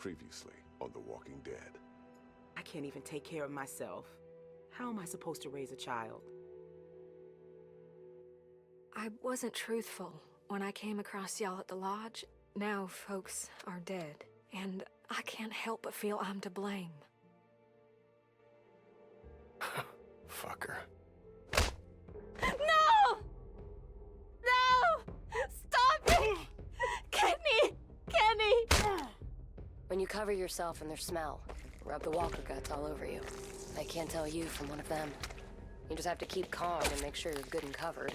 Previously on The Walking Dead. I can't even take care of myself. How am I supposed to raise a child? I wasn't truthful when I came across y'all at the lodge. Now folks are dead, and I can't help but feel I'm to blame. Fucker. No! No! Stop it! Kenny! Kenny! When you cover yourself in their smell, rub the walker guts all over you. They can't tell you from one of them. You just have to keep calm and make sure you're good and covered.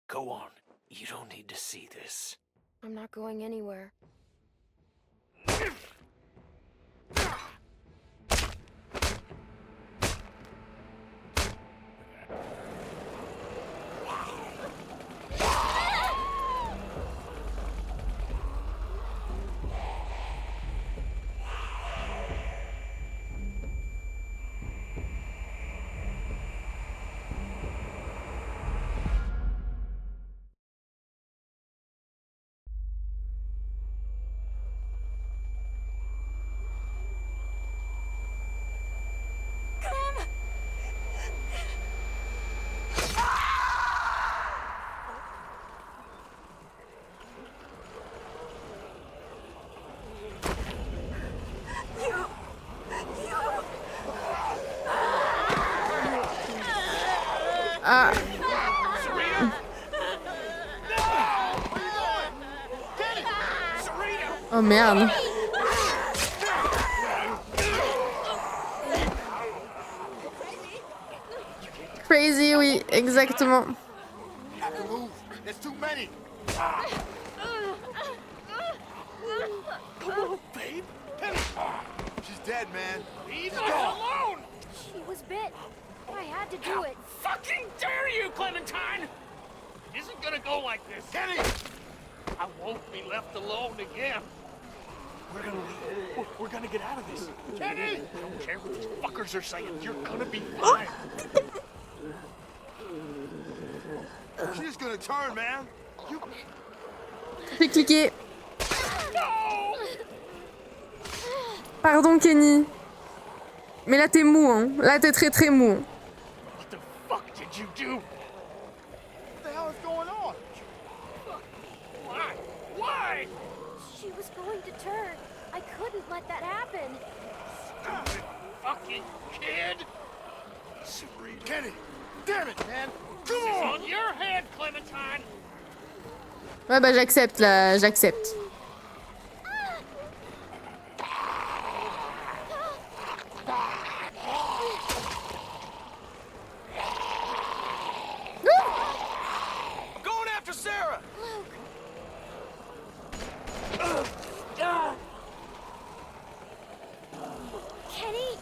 Go on. You don't need to see this. I'm not going anywhere. Oh merde. Crazy, oui, exactement. There's too many. Come on, babe. She's dead, man. Leave her alone! She was bit. I had to do it. Fucking dare you, Clementine! It isn't gonna go like this. Kenny! I won't be left alone again. We're gonna leave. We're gonna get out of this. Kenny! I don't care what these fuckers are saying. You're gonna be fine. She's just gonna turn, man. You... J'ai cliqué. Pardon Kenny. Mais là t'es mou, hein. Là t'es très très mou. What the fuck did you do? What the hell is going on? Why? Why? She was going to turn. I couldn't let that happen. Stupid fucking kid! Sabrina. Kenny! Damn it, man! Come This is on! on your head, Clementine! Ouais bah j'accepte là, j'accepte. I'm going after Sarah! Kenny?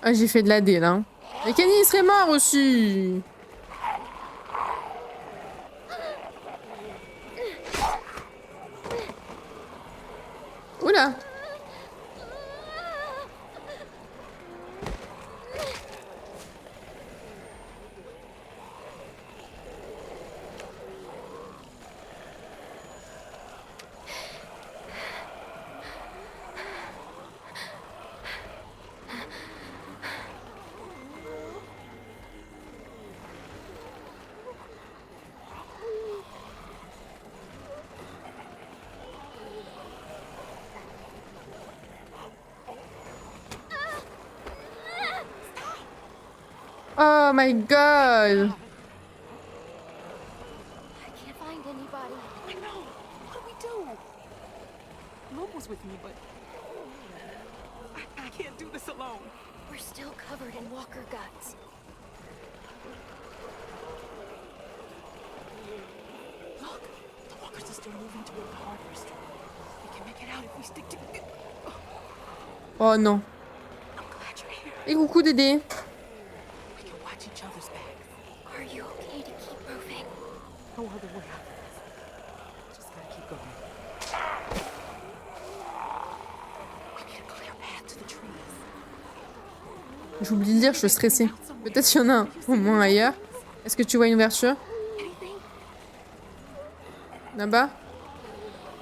Ah j'ai fait de la D là. Mais Kenny il serait mort aussi. Oula. Oh my god. I can't find anybody. I know. What do we do? Mom was with me, but I can't do this alone. We're still covered in walker guts. Look, the walkers are still moving toward the hardware store. We can make it out if we stick together. Oh non. I'm glad you're here. Et coucou Dédé. We can watch each other's backs. Are you okay to keep moving? No other way out of this. Just gotta keep going. We need a clear path to the trees. J'oublie de dire, je suis stressée. Peut-être qu'il y en a un, au moins ailleurs. Est-ce que tu vois une ouverture? Anything? Là-bas?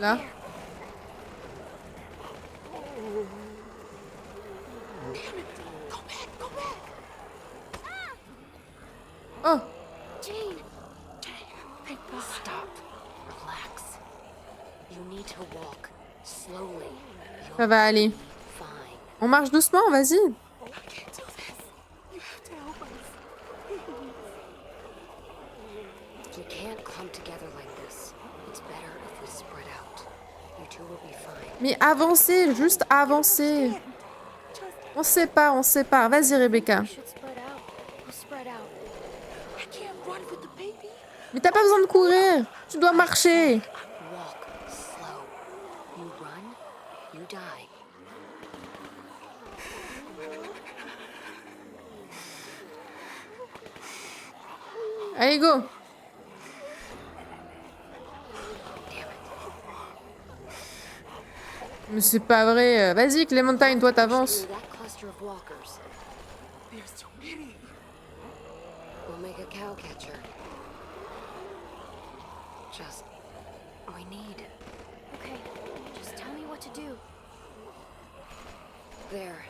Là? Oh! Jane! Thank God. Stop. Relax. You need to walk slowly. Ça va aller. Fine. On marche doucement, vas-y. I can't do this. You have to help us. You can't clump together like this. It's better if we spread out. You two will be fine. Mais avancez, juste avancez. On se sépare. Vas-y, Rebecca. We should spread out. We'll spread out. I can't run with the baby. Mais t'as pas besoin de courir. Tu dois marcher. Walk slow. You run, you die. Allez, go. Mais c'est pas vrai. Vas-y, Clémentine, toi t'avances. Through that cluster of walkers. There's too many. We'll make a cow catcher. Just... we need... Okay, just tell me what to do. There.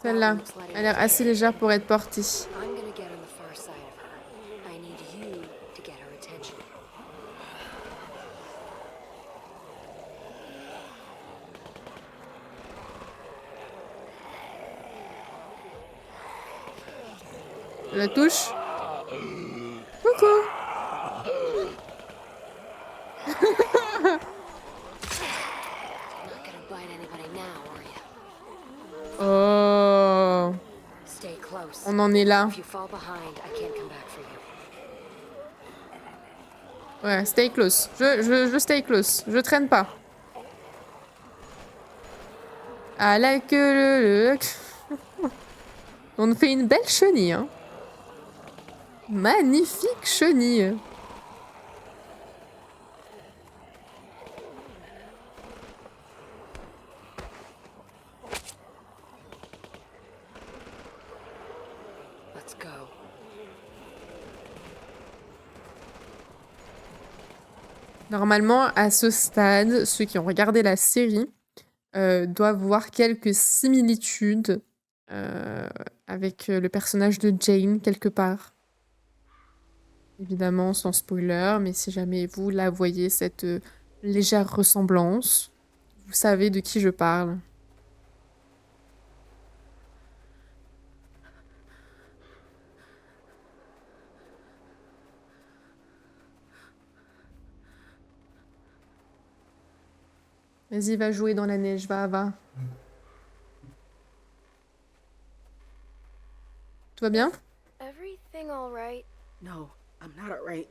Celle-là, elle a l'air assez légère pour être portée. I'm gonna get on the far side of her. I need you to get her attention. Je la touche. Coucou. Not gonna bite anybody now, are you? Oh, Stay close. on en est là. If you fall behind, I can't come back for you. Ouais, stay close. Je stay close. Je traîne pas. À la queue le... On fait une belle chenille, hein. Magnifique chenille. Let's go. Normalement, à ce stade, ceux qui ont regardé la série doivent voir quelques similitudes avec le personnage de Jane, quelque part. Évidemment, sans spoiler, mais si jamais vous la voyez, cette légère ressemblance, vous savez de qui je parle. Vas-y, va jouer dans la neige, va. Tout va bien? Everything all right? No, I'm not alright.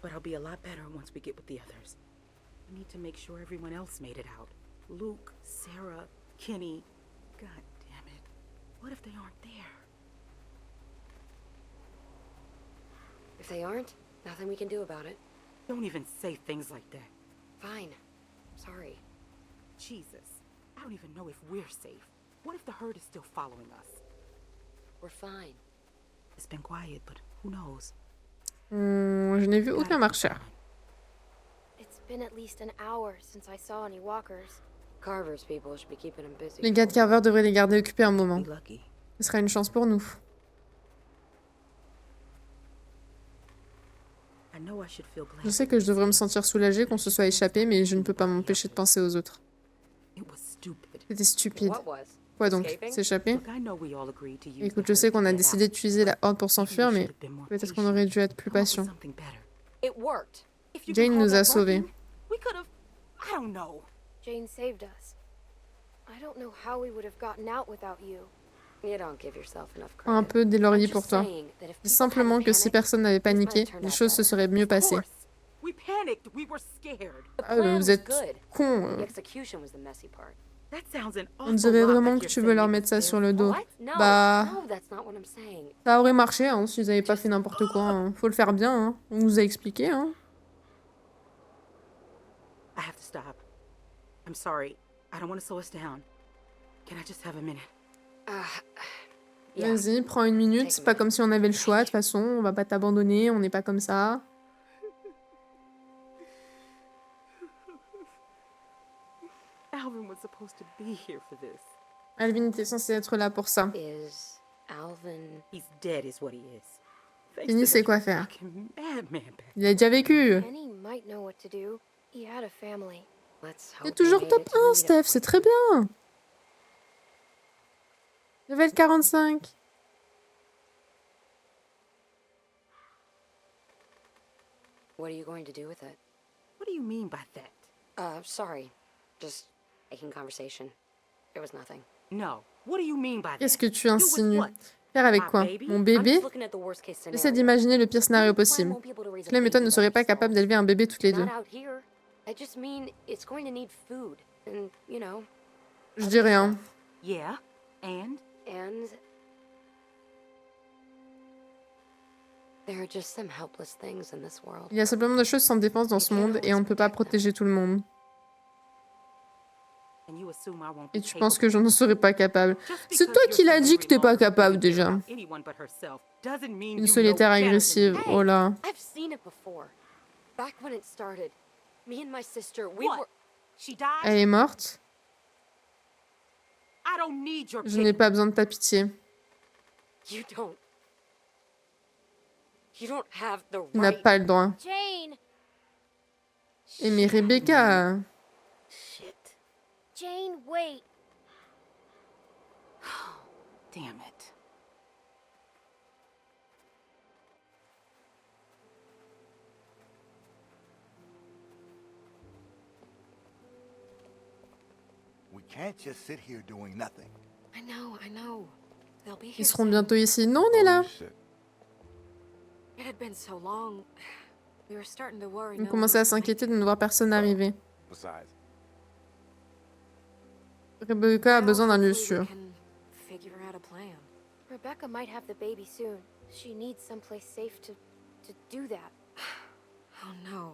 But I'll be a lot better once we get with the others. We need to make sure everyone else made it out. Luke, Sarah, Kenny. God damn it. What if they aren't there? If they aren't, nothing we can do about it. Don't even say things like that. Fine. Sorry. Jesus. I don't even know if we're safe. What if the herd is still following us? We're fine. It's been quiet, but who knows? Je n'ai vu aucun marcheur. It's been at least an hour since I saw any walkers. Carver's people should be keeping them busy. Les gars de Carver devraient les garder occupés un moment. Be lucky. Ce sera une chance pour nous. I know I should feel glad. Je sais que je devrais me sentir soulagée qu'on se soit échappé, mais je ne peux pas m'empêcher de penser aux autres. It was stupid. C'était stupide. What was? Quoi donc? Escaping? S'échapper? Look, I know we all agreed to use Écoute, the je sais herd qu'on to a get décidé out. d'utiliser la horde pour Maybe s'enfuir, we mais should have been more peut-être qu'on patient. aurait dû être plus Come up with patient. something better. It worked. If you Jane could call nous a that sauvés. working, we could have, I don't know. Jane saved us. I don't know how we would have gotten out without you. You don't give yourself enough Un credit. peu des lauriers I'm pour just toi. saying that if Dis people simplement hadn't que si panicked, personne n'avait this might have paniqué, turned les out choses se better. seraient mieux Of passées. course. We panicked. We were scared. The Ah, plan mais vous was êtes good. cons. The execution was the messy part. That sounds an On awful dirait lot vraiment like que you're tu veux saying leur it mettre was ça their sur le dos. What? No, Bah, no, that's not what I'm saying. ça aurait marché, hein, s'ils avaient pas fait n'importe quoi. Hein. Faut le faire bien, hein. On nous a expliqué, hein. I have to stop. I'm sorry. I don't want to slow us down. Can I just have a minute? Yeah. Vas-y, prends une minute. C'est pas comme si on avait le choix. De toute façon, on va pas t'abandonner. On n'est pas comme ça. Alvin was supposed to be here for this. Alvin était censé être là pour ça. Is Alvin... He's dead is what he is. Thanks Kenny to sait that quoi faire. fucking madman back Il a déjà vécu. Kenny might know what to do. He had a family. Let's Il est hope he toujours made top it to 1, meet Steph, up c'est with très bien. Level 45. What are you going to do with it? What do you mean by that? Sorry. Just making conversation. It was nothing. No. What do you mean by that? Qu'est-ce que tu Do with insinues? what? Faire avec My quoi? baby? Mon I'm bébé? just looking at the worst case J'essaie scenario. d'imaginer le pire scénario Maybe Clem possible. won't be able to raise a Clem et toi baby ne by serez pas capables yourselves. d'élever un bébé toutes les deux. Not out here. I just mean it's going to need food. And, you know, Je dis rien. Yeah. And? and... There are just some helpless things in this world. Il y a simplement des choses sans défense dans ce monde et on ne peut pas protéger tout le monde. And you assume I won't Et be tu penses capable. que je n'en serais pas capable. Just C'est because toi you're qui l'as so dit que t'es pas angry capable won't care déjà. about anyone but herself doesn't mean Une you know solitaire better than agressive. me. Oh là. I've seen it before. Back when it started. Me and my sister, we What? were... She died? Elle est morte. I don't need your Je n'ai pity. pas besoin de ta pitié. You don't... You don't have the Tu n'as right... pas le droit. Jane! Et mais Rebecca... Shit. Jane, wait. Damn it. We can't just sit here doing nothing. I know. They'll be here Ils seront soon. bientôt ici. Non, on est là. Holy shit. It had been so long. We were starting to worry. On no one commençait à was gonna make s'inquiéter de ne voir personne arriver. Besides, Rebecca a it. besoin d'un lieu Hopefully we sûr. can figure out a plan. Rebecca might have the baby soon. She needs someplace safe to do that. Oh no.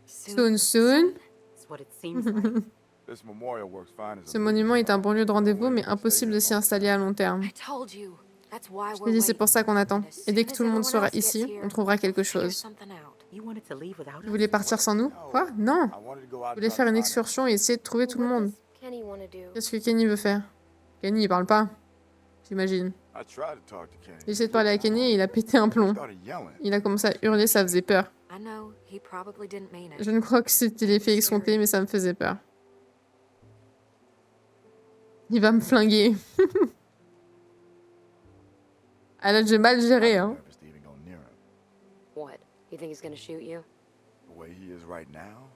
Soon. That's what it seems like. this memorial works fine as Ce a monument est un bon lieu de rendez-vous, mais Stay impossible de here s'y long. installer à long terme. I told you. That's why Je we're t'ai dit, c'est waiting. pour ça qu'on attend. And as Et dès soon que as tout le monde everyone sera else gets ici, here, on trouvera quelque we'll figure chose. something out. You wanted to leave without Vous us? voulez partir sans nous? Quoi? Non. I wanted to go out Vous and voulez try faire to une find excursion et essayer de trouver tout le What monde. does Kenny want to do? Qu'est-ce que Kenny veut faire? Kenny, il parle pas. J'imagine. I tried to talk to Kenny. J'ai essayé de parler à Kenny et il a pété un He plomb. started yelling. Il a commencé à hurler, ça faisait peur. I know he probably didn't mean it. Je ne crois que c'était l'effet escompté, mais ça me faisait peur. Il va me flinguer. Ah là, j'ai mal géré, hein. Nervous to even go near him. What? You think he's gonna shoot you? The way he is right now,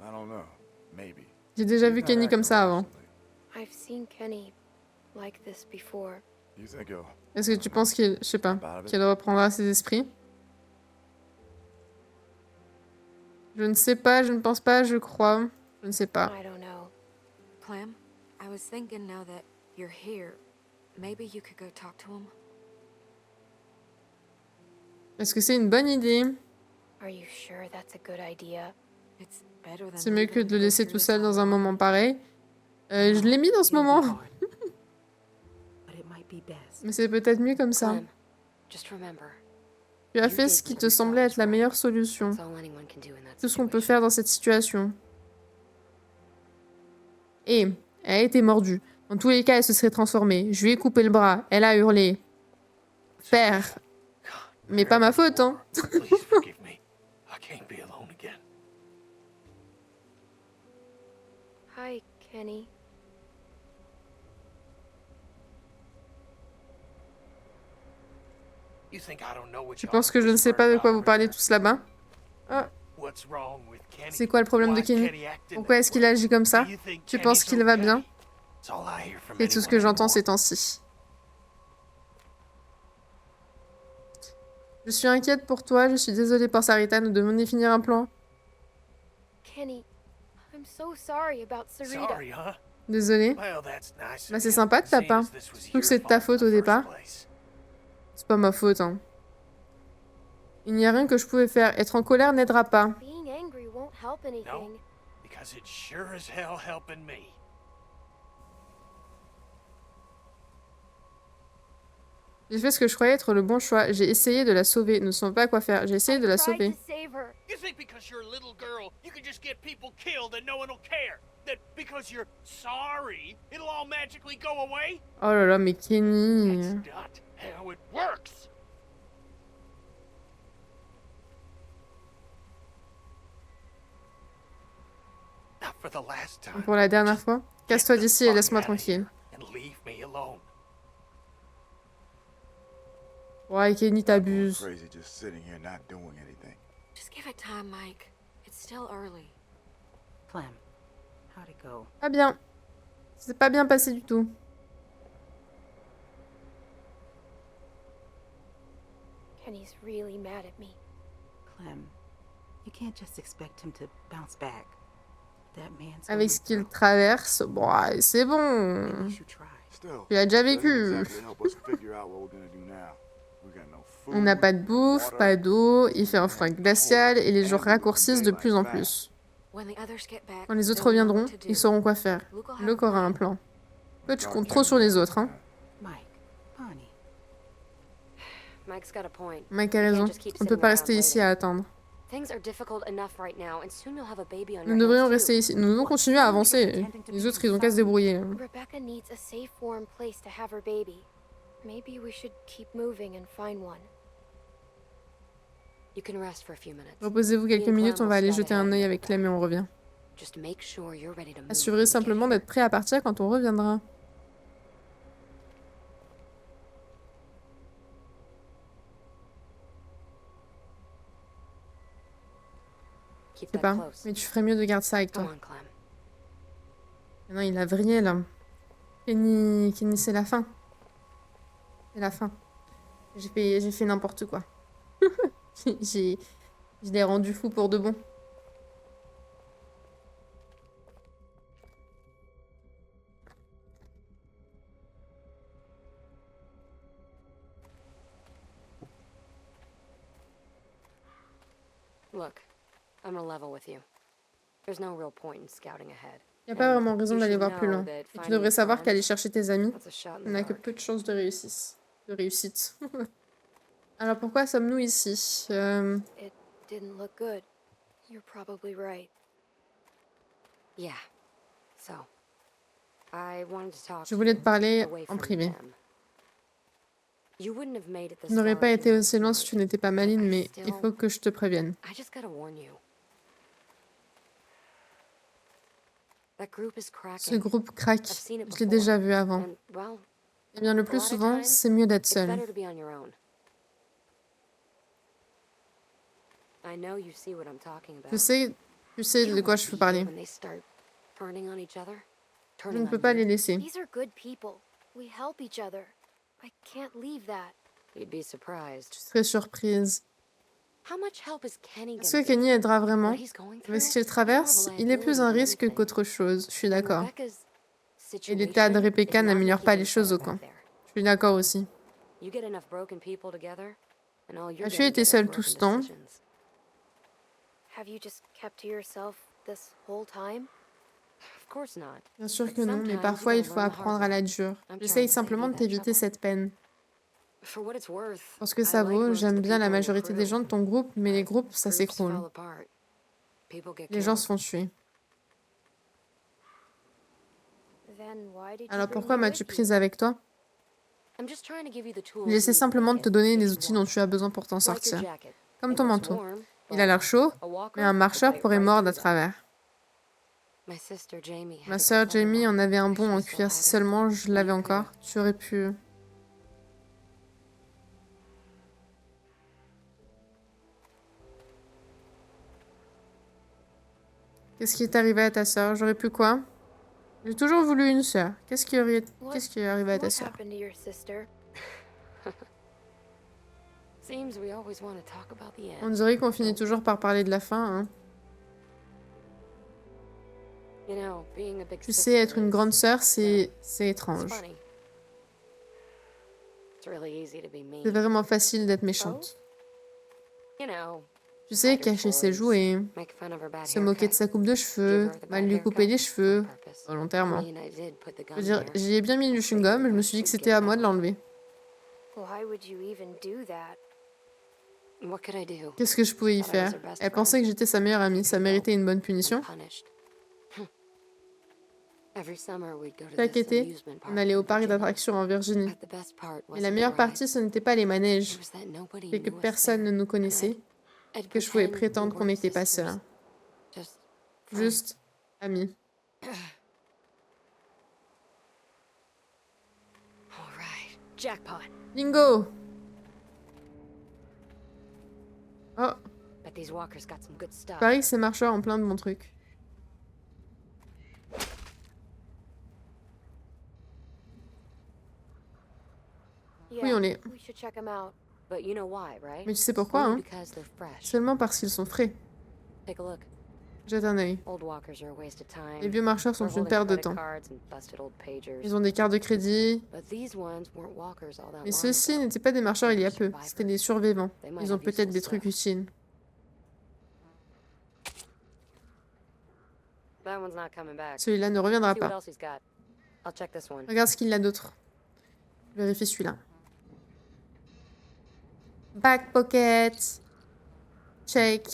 I don't know. Maybe. J'ai déjà He's vu not Kenny comme acting ça avant. rationally. I've seen Kenny like this before. You think he'll Est-ce que tu penses qu'il, je sais pas, qu'il reprendra ses esprits? Je ne sais pas, je ne pense pas, je crois. Je ne sais pas. I don't know. Clem, I was thinking now that you're here, maybe you could go talk to him. Est-ce que c'est une bonne idée? Are you sure that's a good idea? It's better than C'est mieux que leaving de le him laisser through tout this seul dans un all. moment pareil. Je l'ai mis dans ce It'll be moment. hard. But it might be best. Mais c'est peut-être mieux comme ça. Clem, just remember, Tu as fait ce qui te semblait être la meilleure solution. it's all anyone can do in that Tout ce qu'on peut situation. faire dans cette situation. Et elle a été mordue. Dans tous les cas, elle se serait transformée. Je lui ai coupé le bras. Elle a hurlé. Père. Mais pas ma faute, hein. Please forgive me. I can't be alone again. Hi, Kenny. You think I don't know what Tu y'all penses que je ne sais pas de quoi vous parlez tous là-bas? Ah, What's wrong with Kenny? c'est quoi le problème de Why Kenny? Kenny acting Pourquoi that est-ce qu'il way? agit comme ça? Do you think Tu penses Kenny's qu'il va okay? bien? It's all I hear from C'est tout ce anyone que j'entends anymore. ces temps-ci. Je suis inquiète pour toi, je suis désolée pour Sarita, nous devons définir un plan. Kenny, I'm so sorry about Sarita. Sorry, huh? Désolée. Well, that's nice Bah, of c'est you, sympa de ta seeing part. as this was Surtout que your c'est de ta fault faute in au the départ. first place. C'est pas ma faute, hein. Il n'y a rien que je pouvais faire. Être en colère n'aidera pas. Being angry won't help anything. Because it's sure as hell helping me. J'ai fait ce que je croyais être le bon choix. J'ai essayé de la sauver. Ne savons pas quoi faire. J'ai essayé de la tried sauver. to save her. You think because you're a little girl, you can just get people killed and no one will care? That because you're sorry, it'll all magically go away? Oh là là, mais Kenny. That's not how it works. Not for the last time. Pour la dernière fois. Casse-toi d'ici et laisse-moi tranquille. And leave me alone. Ouais, Kenny, I'm t'abuses. crazy just sitting here not doing anything. Just give it time, Mike. It's still early. Clem, how'd it go? Pas bien. C'est pas bien passé du tout. Kenny's really mad at me. Clem, you can't just expect him to bounce back. That man's Avec going ce qu'il through. traverse, bon, c'est bon. Maybe you should try. Still, Tu l'as déjà doesn't vécu. exactly help us figure out what we're gonna do now. We got no food, On n'a pas de bouffe, water, pas d'eau, il fait un froid glacial et les jours raccourcissent de plus en plus. When the others get back, Quand les autres they'll know reviendront, what to do. ils sauront quoi faire. Luke will have Luke a aura un plan. plan. Toi, tu comptes trop sur les autres, hein. Mike, Bonnie, Mike's got a point. Mike a raison. On ne peut pas rester ici à attendre. Things are difficult enough right now, and soon you'll have a baby on Nous your devrions hands too. rester ici. Nous devons continuer à avancer. Les autres, ils ont qu'à se débrouiller. Rebecca needs a safe, warm place to have her baby. Maybe we should keep moving and find one. You can rest for a few minutes. Reposez-vous quelques minutes, on va aller jeter un œil avec Clem et on revient. Just make sure you're ready to move. Assurez simplement d'être prêt à partir quand on reviendra. Keep Je sais that pas, close. mais tu ferais mieux de garder ça avec Come toi. on, Clem. Non, il a vrillé là. Kenny, c'est la fin. C'est la fin. J'ai fait n'importe quoi. Je l'ai rendu fou pour de bon. Look, I'm gonna level with you. There's no real point in scouting ahead. Y a pas vraiment raison d'aller voir plus loin. Et tu devrais savoir qu'aller chercher tes amis, That's a shot in on the n'a que dark. peu de chances de réussite. Alors pourquoi sommes-nous ici? It didn't look good. You're probably right. Yeah. So, I wanted to talk Je voulais to te parler you away en from privé. them. You wouldn't have made it this Tu n'aurais far pas if you été weren't aussi loin si smart. tu n'étais pas maline, mais Still, il faut que je te prévienne. I just gotta warn you. That group is Ce cracking. groupe craque. I've seen it Je l'ai before. déjà vu avant. And, well, Eh bien, le a plus lot of souvent, times, c'est mieux d'être it's seul. better to be on your own. I know you see what I'm talking about. Tu sais You de don't quoi wanna je veux be parler. here when they start turning on each other, Je turning ne peux on pas you. les laisser. These are good people. We help each other. I can't leave that. You'd be surprised. Je serais surprise. How much help is Kenny Est-ce gonna que Kenny aidera vraiment? What he's going Avec ce through? qu'il traverse, il est plus un risque qu'autre chose. Je suis d'accord. Et l'état de Rebecca n'améliore pas les choses au camp. Je suis d'accord aussi. As-tu été seule tout ce temps? Have you just kept to yourself this whole time? Bien sûr que non, mais parfois il faut apprendre à la dure. J'essaye simplement de t'éviter cette peine. Pour ce que ça vaut, j'aime bien la majorité des gens de ton groupe, mais les groupes, ça s'écroule. Les gens se font tuer. Then why did you Alors bring pourquoi me m'as-tu with you? prise avec toi? J'essaie simplement de te donner les outils dont tu as besoin pour t'en sortir. Comme ton manteau. Il a l'air chaud, mais un marcheur pourrait mordre à travers. Ma sœur Jamie en avait un bon en cuir. Si seulement je l'avais encore, tu aurais pu... Qu'est-ce qui est arrivé à ta sœur? J'aurais pu quoi? J'ai toujours voulu une sœur. Qu'est-ce qui est arrivé à ta What sœur? happened to your sister? On dirait qu'on finit toujours par parler de la fin, hein. Tu sais, être une grande sœur, c'est étrange. C'est vraiment facile d'être méchante. Tu sais, cacher ses jouets, se moquer de sa coupe de cheveux, mal lui couper les cheveux, volontairement. Je veux dire, j'y ai bien mis du chewing-gum, je me suis dit que c'était à moi de l'enlever. Why would you even do that? What could I do? Qu'est-ce que je pouvais y faire? Elle pensait que j'étais sa meilleure amie. Ça méritait une bonne punition. Punished. Every summer we'd go to Chaque this été, amusement on park allait in au parc Virginia. d'attractions en Virginie. But the best part Et wasn't la the meilleure ride. partie, ce n'était pas les manèges. It was that nobody C'est que knew us personne there. ne nous And connaissait. I'd Que je pouvais pretend we prétendre qu'on weren't n'était pas sisters. seuls. Just friends. Juste amis. All right. Jackpot. Bingo! Oh, Bet these walkers got some good stuff. pareil que ces marcheurs ont plein de bons trucs. Yeah, Oui, on les... we should check them out. But you know why, right? Mais tu sais pourquoi, Only hein? because they're fresh. Seulement parce qu'ils sont frais. Take a look. Jette un œil. Old walkers are a waste of time. Les vieux marcheurs sont We're une holding perte de credit temps. cards and busted old pagers. Ils ont des cartes de crédit. But these ones weren't walkers all that Mais long ceux-ci ago. n'étaient pas des marcheurs il y a peu. C'était des survivants. Ils ont peut-être des trucs utiles. That one's not coming back. Celui-là ne reviendra See what pas. else he's got. I'll check this one. Regarde ce qu'il a d'autre. Vérifie celui-là. Back pocket. Check.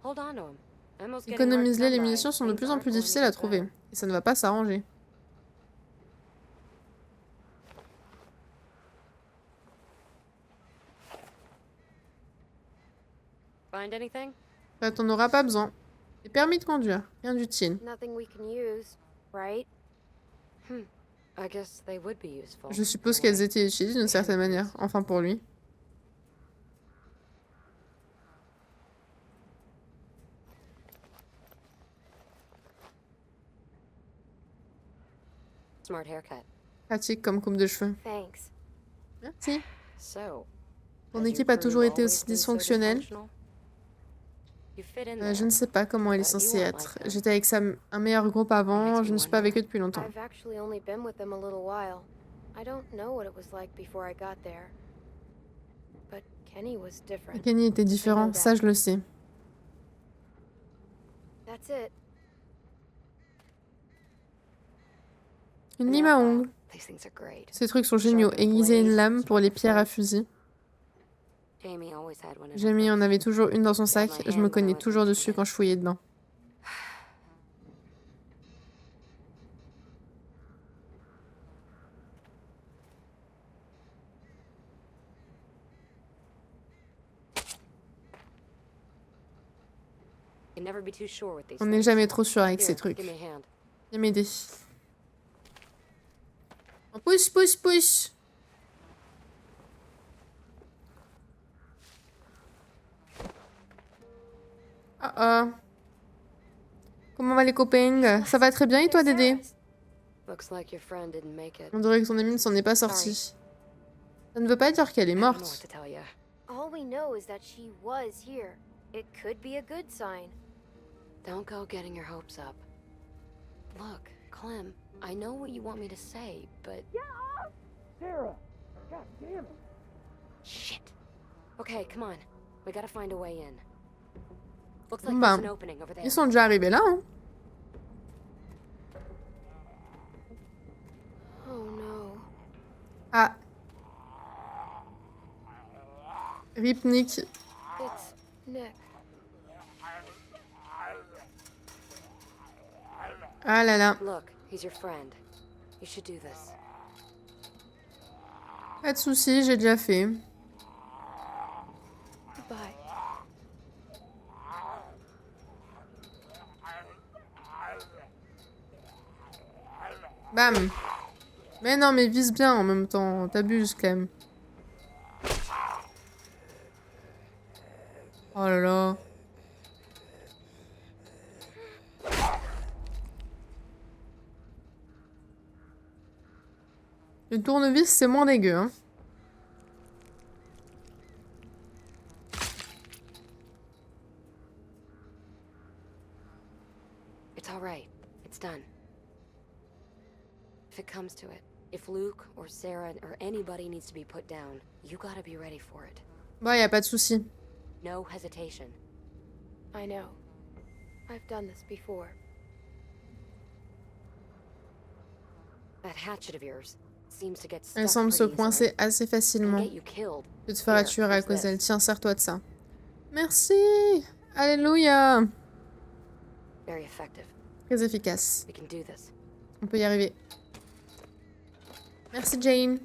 Hold on to him. Ammo's getting hard to Économise-les, come les by. munitions sont de Things plus en aren't plus going difficiles à any trouver. better. Et ça ne va pas s'arranger. Find anything? Bah, t'en auras pas besoin. Des permis de conduire, rien d'utile. Nothing we can use, right? I guess they would be useful. Je suppose qu'elles étaient utiles d'une certaine manière. Enfin pour lui. Smart haircut. Pratique comme coupe de cheveux. Thanks. Merci. So, Ton has your équipe a crew toujours été always aussi been so dysfonctionnelle. dysfunctional? You fit in Je there. ne sais pas comment elle est censée être. J'étais avec un meilleur groupe avant, je ne suis pas avec eux depuis longtemps. I've actually only been with them a little while. I don't know what it was like before I got there. But Kenny was different. Kenny était différent, ça je le sais. That's it. Une lime à ongles. These things are great. Ces trucs sont géniaux. Aiguiser une lame pour les pierres à fusil. Jamie always had one in her Jamie en purse. avait toujours une dans son sac. Je me cognais toujours dessus quand je fouillais dedans. You can never be too sure with these On n'est things. jamais trop sûr avec Here, ces trucs. give me a hand. Viens m'aider. Pousse, pousse, pousse. Ah ah. Comment va les copains? Ça va très bien et toi, Dédé? Looks like your friend didn't make it. On dirait que ton amie ne s'en est pas sortie. Ça ne veut pas dire qu'elle est I don't know what morte. to tell you. All we know is that she was here. It could be a good sign. Don't go getting your hopes up. Look, Clem, I know what you want me to say, but... Sarah! God damn it! Shit. Okay, come on. We gotta find a way in. Looks like Bah, there's an opening over there. ils sont déjà arrivés là, hein. Oh no. Ah. Rip Nick. It's Nick. Ah là là. Look, he's your friend. You should do this. Pas de soucis, j'ai déjà fait. Goodbye. Bam. Mais non, mais vise bien en même temps. T'abuses quand même. Oh là là. Le tournevis, c'est moins dégueu, hein. It's all right. It's done. If it comes to it, if Luke or Sarah or anybody needs to be put down, you gotta be ready for it. Bah, y a pas de souci. No hesitation. I know. I've done this before. That hatchet of yours, seems to get Elle stuck semble se pretty easily. coincer assez Can facilement. get you killed. Tu te feras Here, tuer à use cause d'elle. this. Tiens, sers-toi de ça. Merci. Alléluia. Very effective. Très efficace. We can do this. On peut y arriver. Merci, Jane.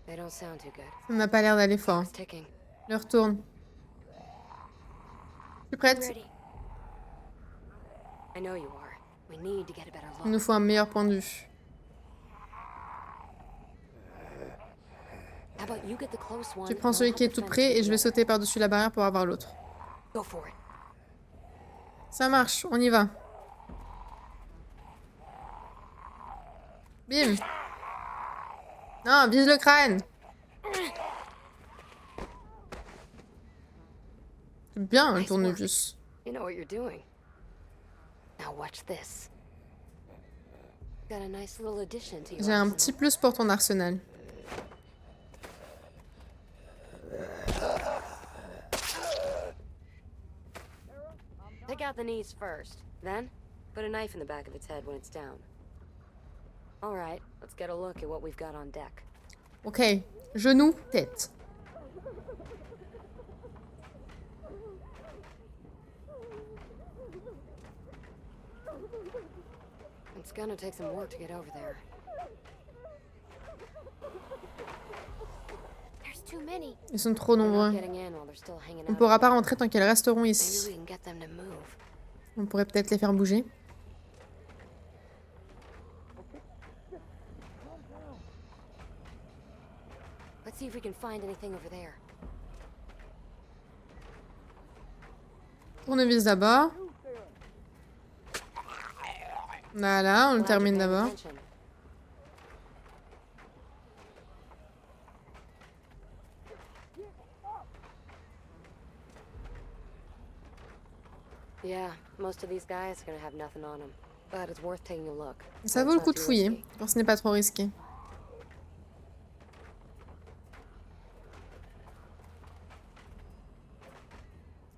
They don't sound too good. Ça n'a pas l'air d'aller fort. It's ticking. L'heure tourne. Tu es prête? Ready. I know you are. We need to get a better Il nous look. faut un meilleur point de vue. How about you get the close one? Tu prends and celui I'll qui est help tout the près fence et je vais with sauter par-dessus la barrière pour avoir l'autre. the- Go for it. Ça marche, on y va. Bim. Non, vise le crâne. C'est bien un Nice tournevis. You know what you're doing. Now watch this. Got a nice little addition to your J'ai un arsenal. petit plus pour ton arsenal. Take out the knees first. Then, put a knife in the back of its head when it's down. Alright, let's get a look at what we've got on deck. Ok, genou, tête. It's gonna take some work to get over there. There's too many. Ils sont trop They're not nombreux. getting in while they're still hanging On out. pourra pas rentrer tant qu'elles resteront Maybe ici. we can get them to move. On pourrait peut-être les faire bouger. Let's see if we can find anything over there. Tournevis d'abord. Voilà, on le Glad you're termine paying d'abord. attention. Yeah, most of these guys are gonna have nothing on them, but it's worth taking a look. Ça It's vaut le not coup de too fouiller, risky. quand ce n'est pas trop risqué.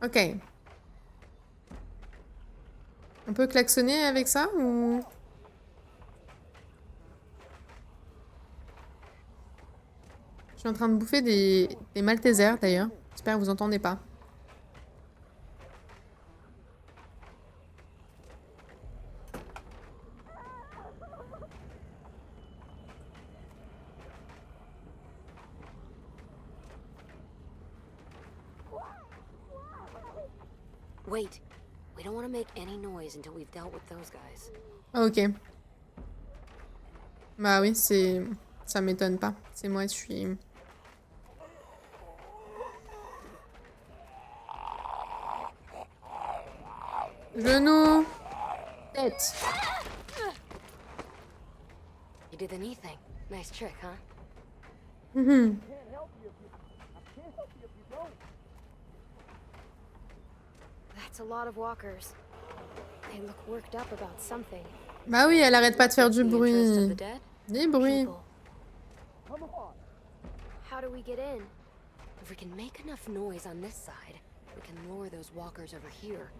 Ok. On peut klaxonner avec ça ou... Je suis en train de bouffer des Maltesers d'ailleurs. J'espère que vous entendez pas. Wait, we don't want to make any noise until we've dealt with those guys. Ah, ok. Bah oui, c'est... Ça m'étonne pas. C'est moi, je suis... Genou. Tête. You did the knee thing. Nice trick, huh? Mhm. That's a lot of walkers. They look worked up about something. Bah oui, elle arrête pas de faire du The interest of bruit. the dead? Des bruits. People. How do we get in? If we can make enough noise on this side, we can lure those walkers over here.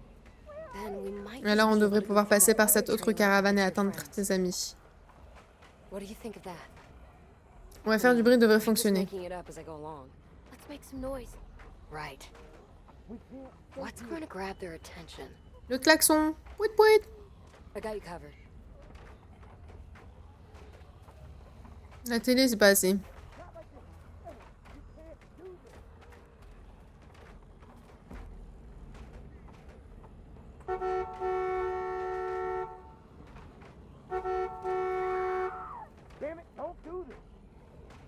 Then we might. Mais alors, on just be devrait able to pouvoir go through passer that par other cette autre trailer caravane et with your atteindre friends. tes amis. What do you think of that? On va faire du bruit, devrait I'm just fonctionner. making it up as I go along. Let's make some noise. Right. What's going to grab their attention? Le klaxon. Pouit pouit. I got you covered. La télé, c'est pas assez. Damn it, don't do this.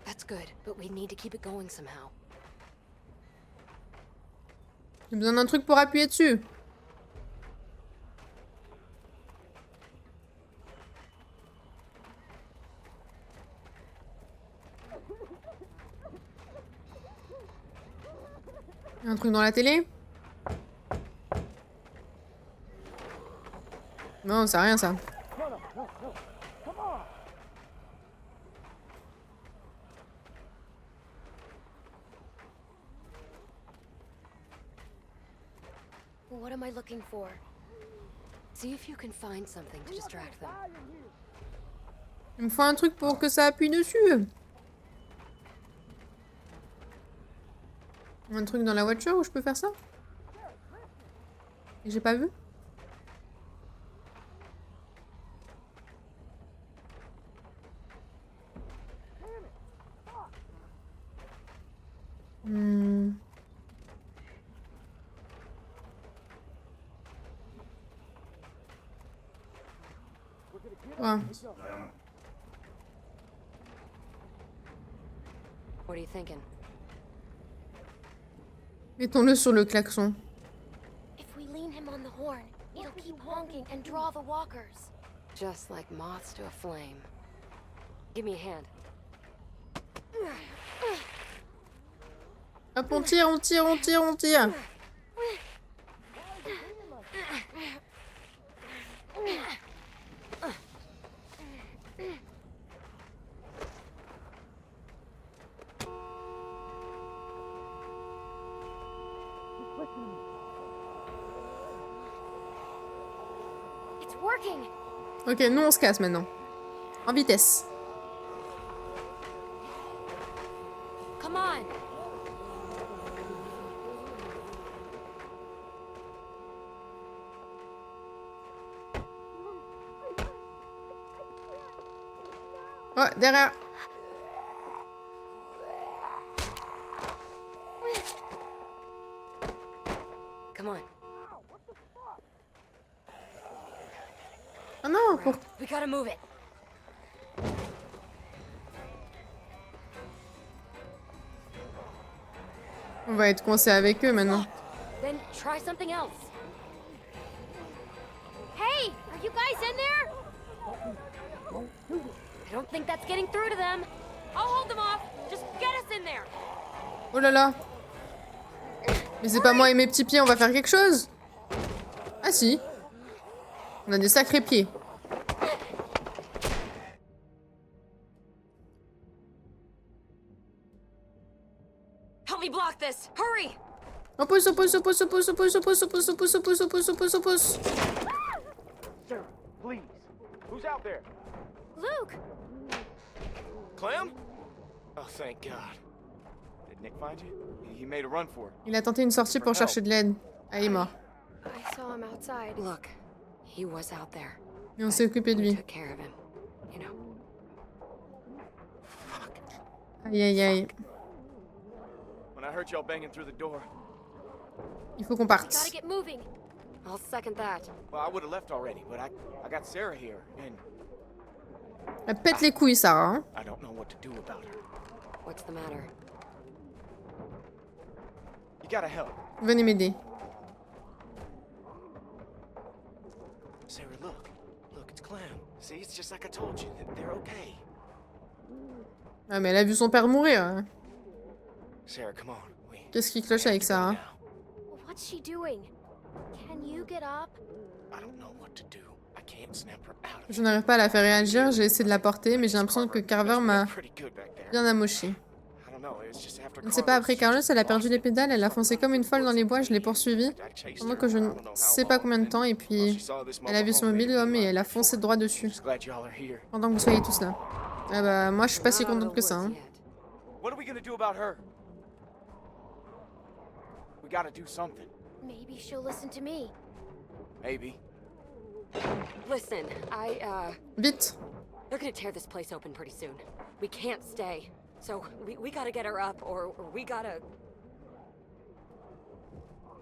That's good, but we need to keep it going somehow. J'ai besoin d'un truc pour appuyer dessus. Y a un truc dans la télé? Non, c'est rien ça. what am I looking for? See if you can find something to distract them. Il me faut un truc pour que ça appuie dessus. Un truc dans la voiture où je peux faire ça? J'ai pas vu? Hmm. Ouais. What are you thinking? Mettons-le sur le klaxon. If we lean him on the horn, it'll keep honking and draw the walkers. Just like moths to a flame. Give me a hand. Hop, on tire, on tire, on tire, on tire. It's working. Ok, nous on se casse maintenant. En vitesse. Come on. Ouais, derrière. Come on. Ah non, pour... We gotta move it. on va être coincé avec eux maintenant. Then try something else. Hey, are you guys in there? I don't think that's getting through to them. I'll hold them off. Just get us in there. Oh là là. Mais c'est pas moi et mes petits pieds, on va faire quelque chose? Ah si. On a des sacrés pieds. Help me block this. Hurry. On pousse, on pousse, on pousse, on pousse, on pousse, on pousse, on pousse, on pousse, on pousse, on pousse, on pousse, on pousse. Sir, please. Who's out there? Luke! Clem? Oh, thank God. Did Nick find you? He made a run for it. Il a tenté une sortie pour chercher de l'aide. Ah, il est mort. I saw him outside. Look, he was out there. Et on s'est occupé de We lui. took care of him. You know. Aïe aïe aïe. When I heard y'all banging through the door, Il faut qu'on Gotta parte. get moving. I'll second that. well, I would have left already, but I got Sarah here, and Elle pète les couilles, Sarah. Hein. I don't know what to do about her. What's the matter? You gotta help. Venez m'aider. Sarah, look. Look, it's Clem. See, it's just like I told you. They're okay. Ah, mais elle a vu son père mourir. Hein. Sarah, come on. Qu'est-ce qui cloche avec ça? Hein? What's she doing? Can you get up? I don't know what to do. I can't snap her out of Je n'arrive pas à la faire réagir. J'ai essayé de la porter, mais j'ai l'impression que Carver m'a pretty good back there. bien amoché. I don't know. It's just after Je ne sais pas, après Carlos, elle a perdu les pédales, elle a foncé comme une folle dans les bois, je l'ai poursuivie pendant que je ne sais pas combien de temps, et puis elle a vu son mobil-homme et elle a foncé droit dessus. Just glad y'all are here. Pendant que vous soyez tous là. Ah bah, moi je suis pas si Not out of contente the que ça. woods Hein. yet. What are we gonna do about her? We gotta do something. Maybe she'll listen to me. Maybe. Listen, Vite. they're gonna tear this place open pretty soon. We can't stay. So we gotta get her up, or we gotta...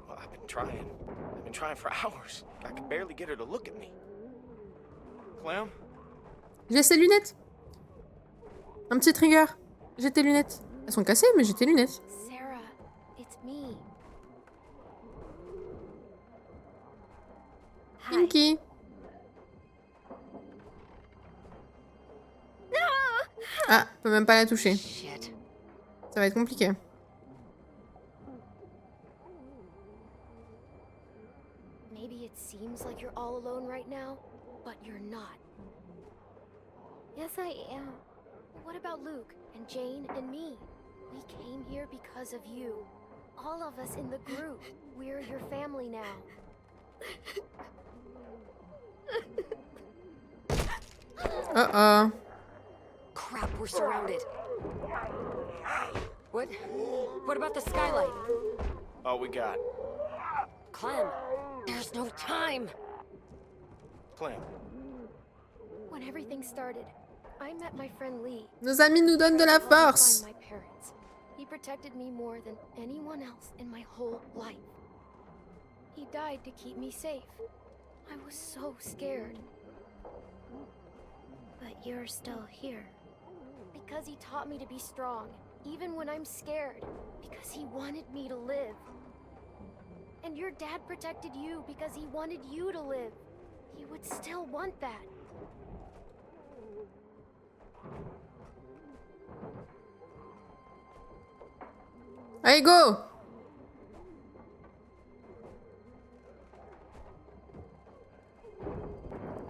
Well, I've been trying for hours. I can barely get her to look at me. Clem? J'ai ses lunettes. Un petit trigger. J'ai tes lunettes. Elles sont cassées, mais j'ai tes lunettes. Sarah, it's me. Hi. Pinky. Ah, on peut même pas la toucher. Shit. Ça va être compliqué. Maybe it seems like you're all alone right now, but you're not. Yes, I am. What about Luke and Jane and me? We came here because of you. All of us in the group. We're your family now. Oh oh. Crap, we're surrounded. What about the skylight? All we got. Clem, there's no time. Clem. When everything started, I met my friend Lee. Nos amis nous donnent de la He helped me force. find my parents. He protected me more than anyone else in my whole life. He died to keep me safe. I was so scared. But you're still here. Because he taught me to be strong, even when I'm scared. Because he wanted me to live. And your dad protected you because he wanted you to live. He would still want that. Allez, go!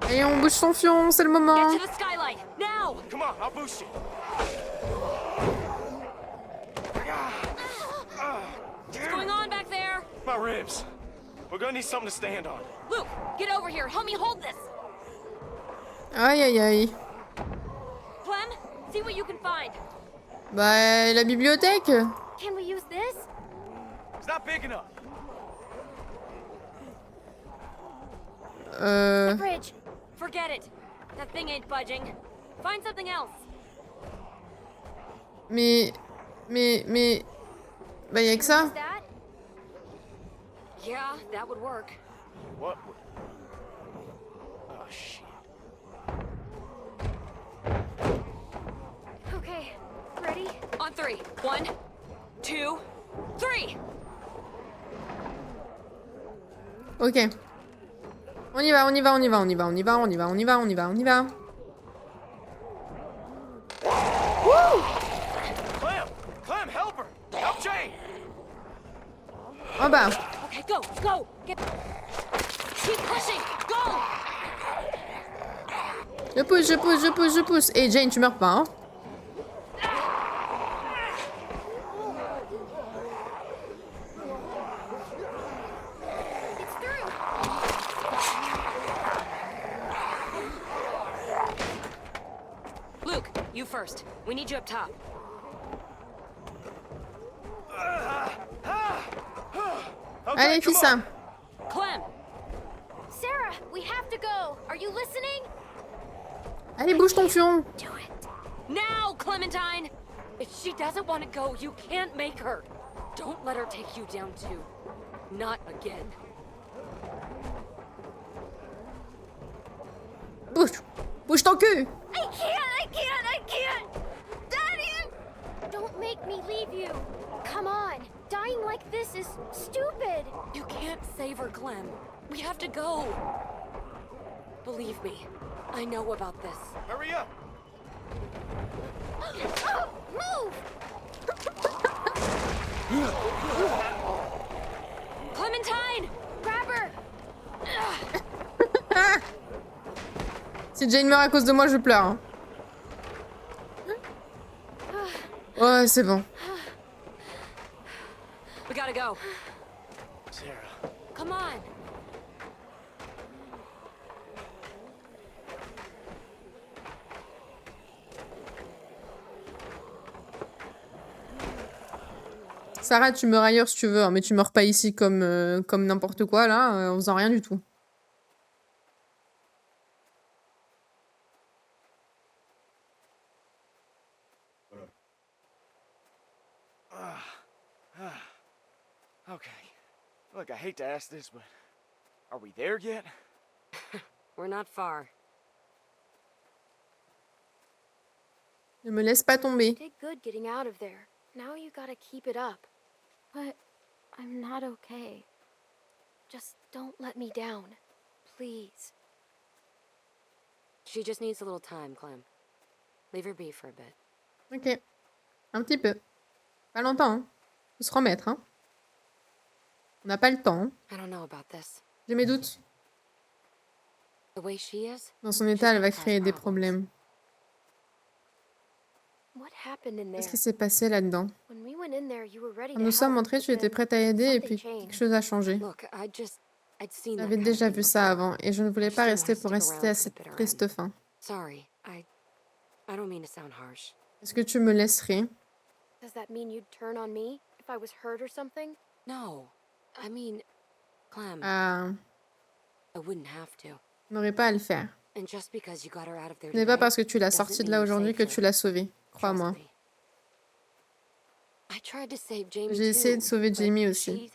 Allez, on bouge son fion, c'est le moment. Get to the skylight, now! Come on, I'll boost you. What's going on back there? My ribs. We're gonna need something to stand on. Luke, get over here. Help me hold this. Aïe, aïe, aïe. Clem, see what you can find. Bah, la bibliothèque. Can we use this? It's not big enough. The bridge. Forget it. That thing ain't budging. Find something else. Mais... Bah, y'a que ça. Use that? Yeah, that would work. What? Oh, shit. Okay, ready? On three. 1, 2, 3. Ok. On y va, on y va, on y va, on y va, on y va, on y va, on y va, on y va, on y va. Clem! Clem, help her! Help Jane! Oh bah. Okay, go, go. Get. Keep pushing. Go. Je pousse, je pousse, je pousse, je pousse. Et Jane, tu meurs pas, hein. It's through. Luke, you first. We need you up top. Okay, Allez, fais come ça. on. Clem, Sarah, we have to go. Are you listening? Allez, bouge ton fion. Do it. now, Clementine. If she doesn't want to go, you can't make her. Don't let her take you down too. Not again. Bouge. Bouge ton cul. I can't! Daddy! Don't make me leave you. Come on. Dying like this is stupid. You can't save her, Clem. We have to go. Believe me, I know about this. Hurry up! Oh, move! Clementine! Grab her! Si Jane meurt à cause de moi, je pleure. Hein. Ouais, c'est bon. We gotta go. Sarah. Come on. Sarah, tu meurs ailleurs si tu veux, hein, mais tu meurs pas ici comme, comme n'importe quoi, là, en faisant rien du tout. Okay. Look, I hate to ask this, but are we there yet? We're not far. Ne me laisse pas tomber. Did good getting out of there. Now you gotta keep it up. But I'm not okay. Just don't let me down. Please. She just needs a little time, Clem. Leave her be for a bit. Ok. Un petit peu. Pas longtemps, hein. Faut se remettre, hein. On n'a pas le temps, hein. I don't know about this. J'ai mes doutes. The way she is, Dans son état, elle va créer des problèmes. What happened in there? Qu'est-ce qui s'est passé là-dedans? When we went in there, you were ready Quand to nous sommes help, entrés, but tu étais then prête à aider et something puis quelque changed. chose a changé. look, I'd seen that J'avais kind of déjà thing vu ça before. avant et je ne voulais just pas didn't wanna rester pour stick assister around à for the cette bitter triste end. fin. Sorry, I don't mean to sound harsh. Est-ce que tu me laisserais? Does that mean you'd turn on me if I was hurt or something? No, I mean, Clem, Ah, I wouldn't have to. tu n'aurais pas à le faire. And just because you got her out of there Ce n'est pas today parce que tu l'as doesn't sortie de mean là you aujourd'hui saved que her. tu l'as sauvée. Trust Crois-moi. me. I tried to save Jamie J'ai essayé de too, sauver but Jamie aussi. she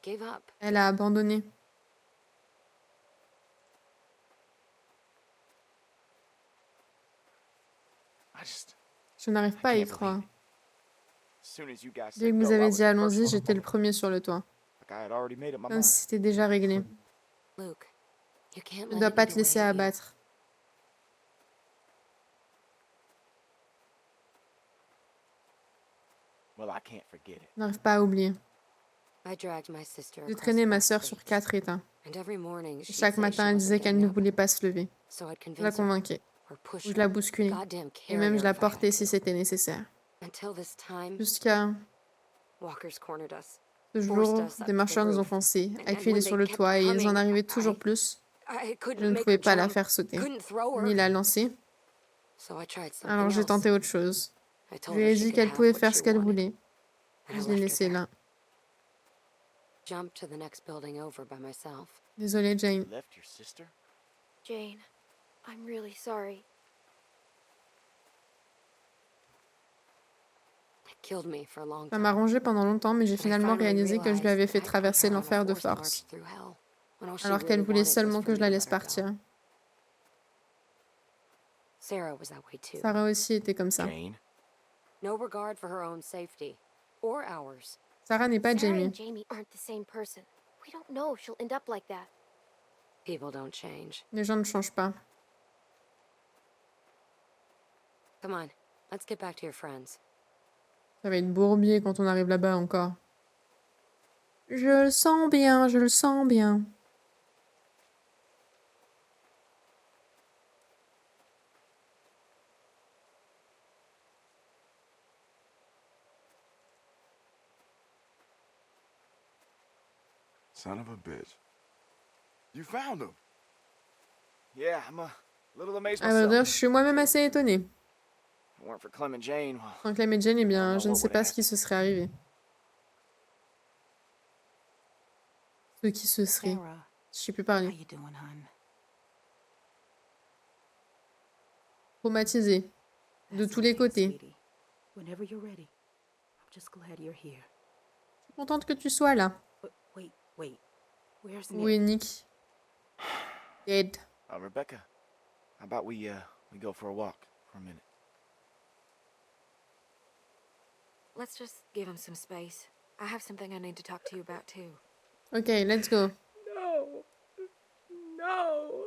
gave up. Elle a abandonné. Je n'arrive pas à y croire. Dès que vous avez dit allons-y, j'étais le premier sur le toit. Comme si c'était déjà réglé. Luke, you can't Tu ne let dois it pas eat te away laisser at you. abattre. Je n'arrive pas à oublier. I dragged my sister J'ai across traîné ma 4 sœur sur states, 4 états. and every morning Et she'd chaque say matin, she elle wasn't disait qu'elle ne getting up. voulait pas se lever. So I'd Je la convince her convainquais. or Ou push je her. la bousculais. Goddamn Et même je carrier la if I had portais to. si c'était nécessaire. Until this time, Jusqu'à walkers cornered us. ce Forced jour, us up des to the marchands nous ont roof. foncés, And accusés when sur they le kept toit, et ils en coming, arrivaient toujours I plus. I Je couldn't ne make pouvais her pas la jump, faire sauter, couldn't throw ni her. la lancer. So I tried Alors something j'ai else. tenté autre chose. I Je told lui her ai she dit could qu'elle have pouvait what faire she ce qu'elle wanted. voulait. And Et I je l'ai left her laissée there. là. Jumped to the next building over by myself. Désolée, Jane. Jane, I'm really sorry. It killed me for a long Ça m'a time. rangé pendant longtemps, mais j'ai But I finalement finally réalisé que je lui avais realized fait I'd put traverser her on a l'enfer de forced march force. through hell, when all she Alors qu'elle really voulait wanted was seulement for que je me la to laisse let her go. partir. Sarah was that way too. Sarah aussi était comme ça. No regard for her own safety or ours. Sarah n'est pas Sarah Jamie. and Jamie aren't the same person. We don't know if she'll end up like that. People don't change. Les gens ne changent pas. Come on, let's get back to your friends. Ça va être bourbier quand on arrive là-bas encore. Je le sens bien, je le sens bien. Son of a bitch. You found him. Yeah, I'm a little amazed À vrai dire, myself. je suis moi-même assez étonnée. If it weren't for Clem and Jane, well, Sans Clem et Jane, eh bien, je ne sais pas ce qui se serait arrivé. Ce qui se serait. Sarah, Je sais plus how parler. you doing, hon? Traumatisée. De That's tous les okay, côtés. sweetie. Whenever you're ready. I'm just glad you're here. Je suis contente que tu sois là. But wait. Where's Où est Nick? Nick? Dead. Rebecca, how about we go for a walk for a minute? Let's just give him some space. I have something I need to talk to you about, too. Ok, let's go. No.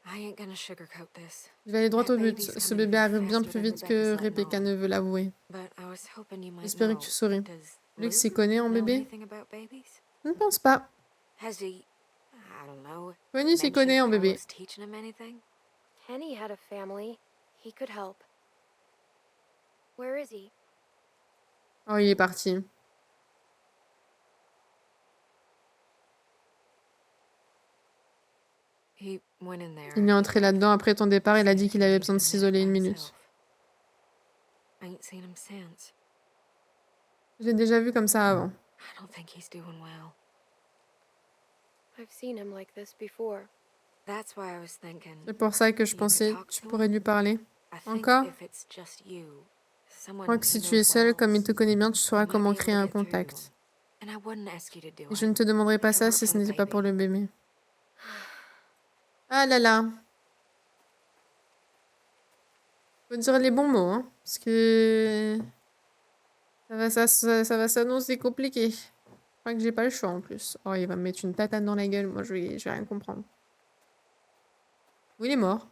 I ain't gonna sugarcoat this, Je vais aller droit au but. Ce bébé arrive bien plus vite que Rebecca ne veut l'avouer. but I was hoping you might J'espérais know. que tu saurais. Does Luke Luke s'y connaît en know bébé? anything about babies? Je ne pense pas. Has he, I don't know, Connie s'y connaît en mentioned bébé. Carlos teaching him anything? Kenny had a family. He could help. Where is he? Oh, il est parti. He went in there. Il est entré là-dedans après ton départ. Il a dit qu'il avait besoin de s'isoler une minute. I ain't seen him since. Je l'ai déjà vu comme ça avant. I don't think he's doing well. I've seen him like this before. That's why I was thinking. C'est pour ça que je pensais que tu pourrais lui parler. I think Encore? if it's just you, Je someone crois que si who tu es knows seul, well, comme il te connaît bien, tu sauras you might comment be able créer to un get through to contact. him. And I wouldn't ask you to do Et it. je ne te demanderai pas ça si ce n'était pas pour le bébé. Ah là là. Faut dire les bons mots, hein. Parce que... Ça va s'annoncer compliqué. Je crois que j'ai pas le choix en plus. Oh, il va me mettre une patate dans la gueule. Moi, je vais rien comprendre. Oui, il est mort.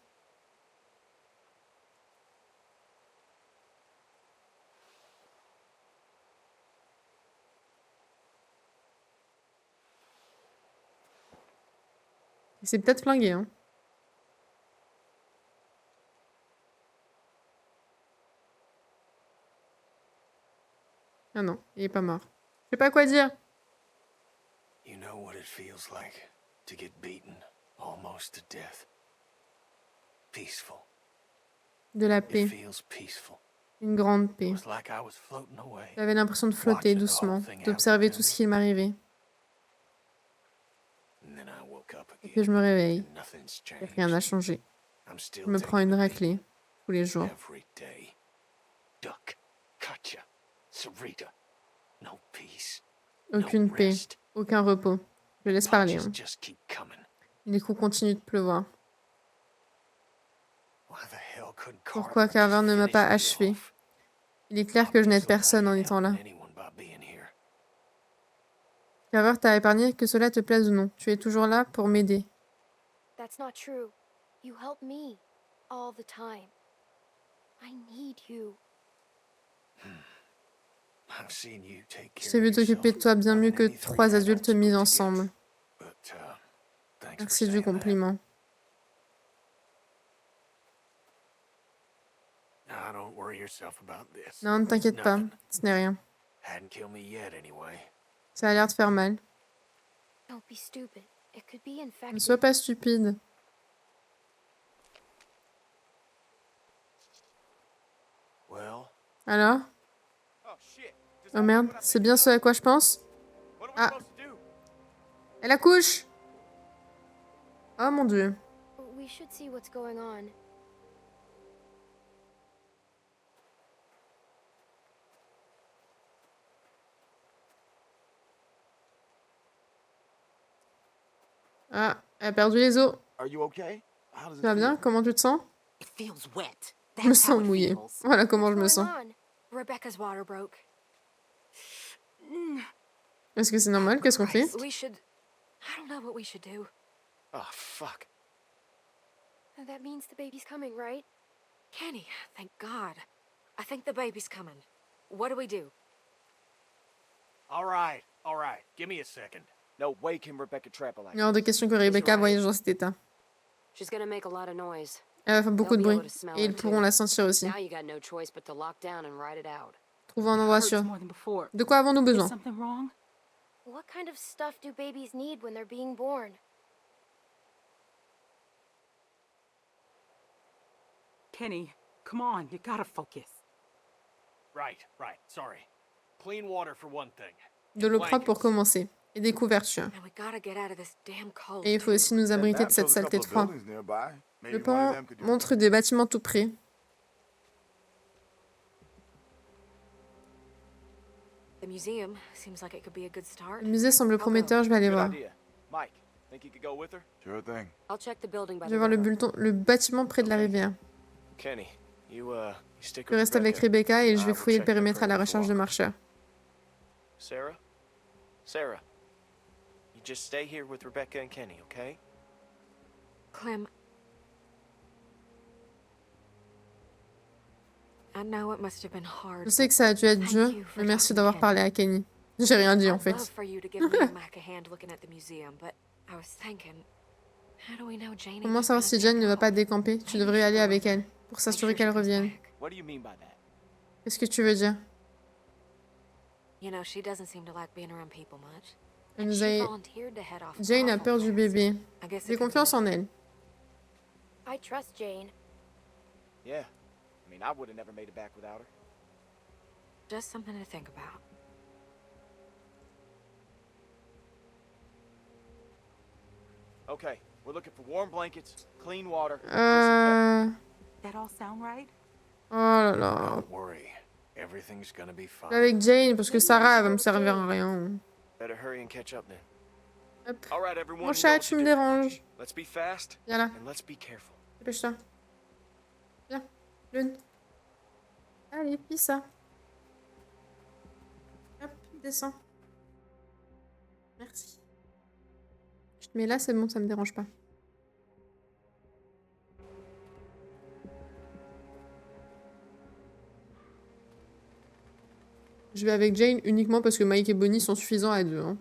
Il s'est peut-être flingué, hein. Ah non, il est pas mort. sais pas quoi dire. You know what it feels like to get beaten almost to death. Peaceful. De la It paix. feels peaceful. Une grande It paix. was like I was floating away. J'avais l'impression de flotter doucement, d'observer tout ce qui m'arrivait. And then I woke up Et puis again. je me réveille. And nothing's Et rien n'a changed. changé. I'm still Je me prends une taking a raclée tous les jours. beating every day. Duck, Katya, Sarita. No peace. Aucune no paix, rest. aucun repos. Je laisse parler. Punches Hein. just keep coming. Les coups continuent de pleuvoir. Why the hell couldn't Pourquoi Carver Carver ne m'a just pas finish me achevé? off? Il est clair que je n'aide Obviously, I personne en ain't étant là. helping anyone by being here. Carver t'a épargné, que cela te plaise ou non. Tu es toujours là pour m'aider. That's not true. You help me all the time. I need you. I've seen you take Je care t'ai of vu t'occuper de toi bien yourself mieux more que than any 3 three adultes adults mis put ensemble. together. But, thanks for Merci du saying that. compliment. Now, don't worry yourself about this. Non, ne It's t'inquiète pas, nothing. ce n'est rien. Hadn't killed me yet, anyway. Ça a l'air de faire mal. Don't be stupid. It could be Ne infected. sois pas stupide. Well, Alors? Oh shit. Does Oh that merde, mean what I c'est think bien it ce does? à quoi je pense? What are we Ah. supposed to do? Elle accouche! Oh mon dieu. We should see what's going on. Ah, elle a perdu les os. are you okay? How does Tu vas bien? Comment tu te sens? It feels wet. Je me That's how sens it mouillée. feels. Voilà comment je me What's sens. going on? Rebecca's water broke. Est-ce que c'est normal? Qu'est-ce qu'on fait? We should. I don't know what we should do. Oh fuck. That means the baby's coming, right? Kenny, thank God. I think the baby's coming. What do we do? All right, all right. Give me a second. No way can Rebecca trap her like Il est hors de question que Rebecca voyage dans cet état. She's gonna make a lot of noise. Elle va faire beaucoup de They'll be bruit. able to smell Et ils her, pourront too. la sentir aussi. Now you got no choice but to lock down and ride it out. Trouve un endroit Hurts sûr. more than before. De quoi avons-nous Is besoin? something wrong? What kind of stuff do babies need when they're being born? Kenny, come on, you gotta focus. Right, right. Sorry. Clean water for one thing. De l'eau propre pour Blankets. commencer. Et des couvertures. And we gotta get out of this damn cold. Et il faut too. aussi nous abriter de cette saleté de froid. Le pan montre des bâtiments tout près. The museum seems like it could be a good start. Le musée semble prometteur, je vais aller Good voir. idea. Mike, think you could go with her? Sure thing. I'll check the building by Je the vais voir river. le bâtiment près de la rivière. Kenny, you stick Je with reste avec Rebecca et je vais fouiller le périmètre à la recherche de marcheurs. Sarah? Sarah, you just stay here with Rebecca and Kenny, okay? Clem. I know it must have been hard. Je sais que ça a dû être dur, mais merci d'avoir parlé à Kenny. J'ai rien dit en I'd love fait. for you to give me and Mac a hand looking at the museum, but I was thinking, how do we know Janie Comment just savoir gonna si take Jane ne va off? pas décamper? Tu devrais aller avec elle, pour Make s'assurer sure qu'elle she comes revienne. back. What do you mean by that? Qu'est-ce que tu veux dire? You know, she doesn't seem to like being around people much. Elle nous She a... volunteered to head off Jane a awful peur du fast. bébé. I guess J'ai it could be confiance en elle. I trust Jane. Yeah. I mean, I would have never made it back without her. just something to think about. Okay, we're looking for warm blankets, clean water. That all sound right? Oh là là. Don't worry. Everything's gonna be fine. Avec Jane, parce que Sarah, elle va me servir à rien. Better hurry and catch up then. Hop. All right, everyone. Mon you know chat, what tu to me do. déranges. Let's be fast Viens là, and let's be careful. dépêche-toi. Viens, Lune. Allez, pisse ça. Hop, descends. Merci. Je te mets là, c'est bon, ça me dérange pas. Je vais avec Jane uniquement parce que Mike et Bonnie sont suffisants à deux. Hein.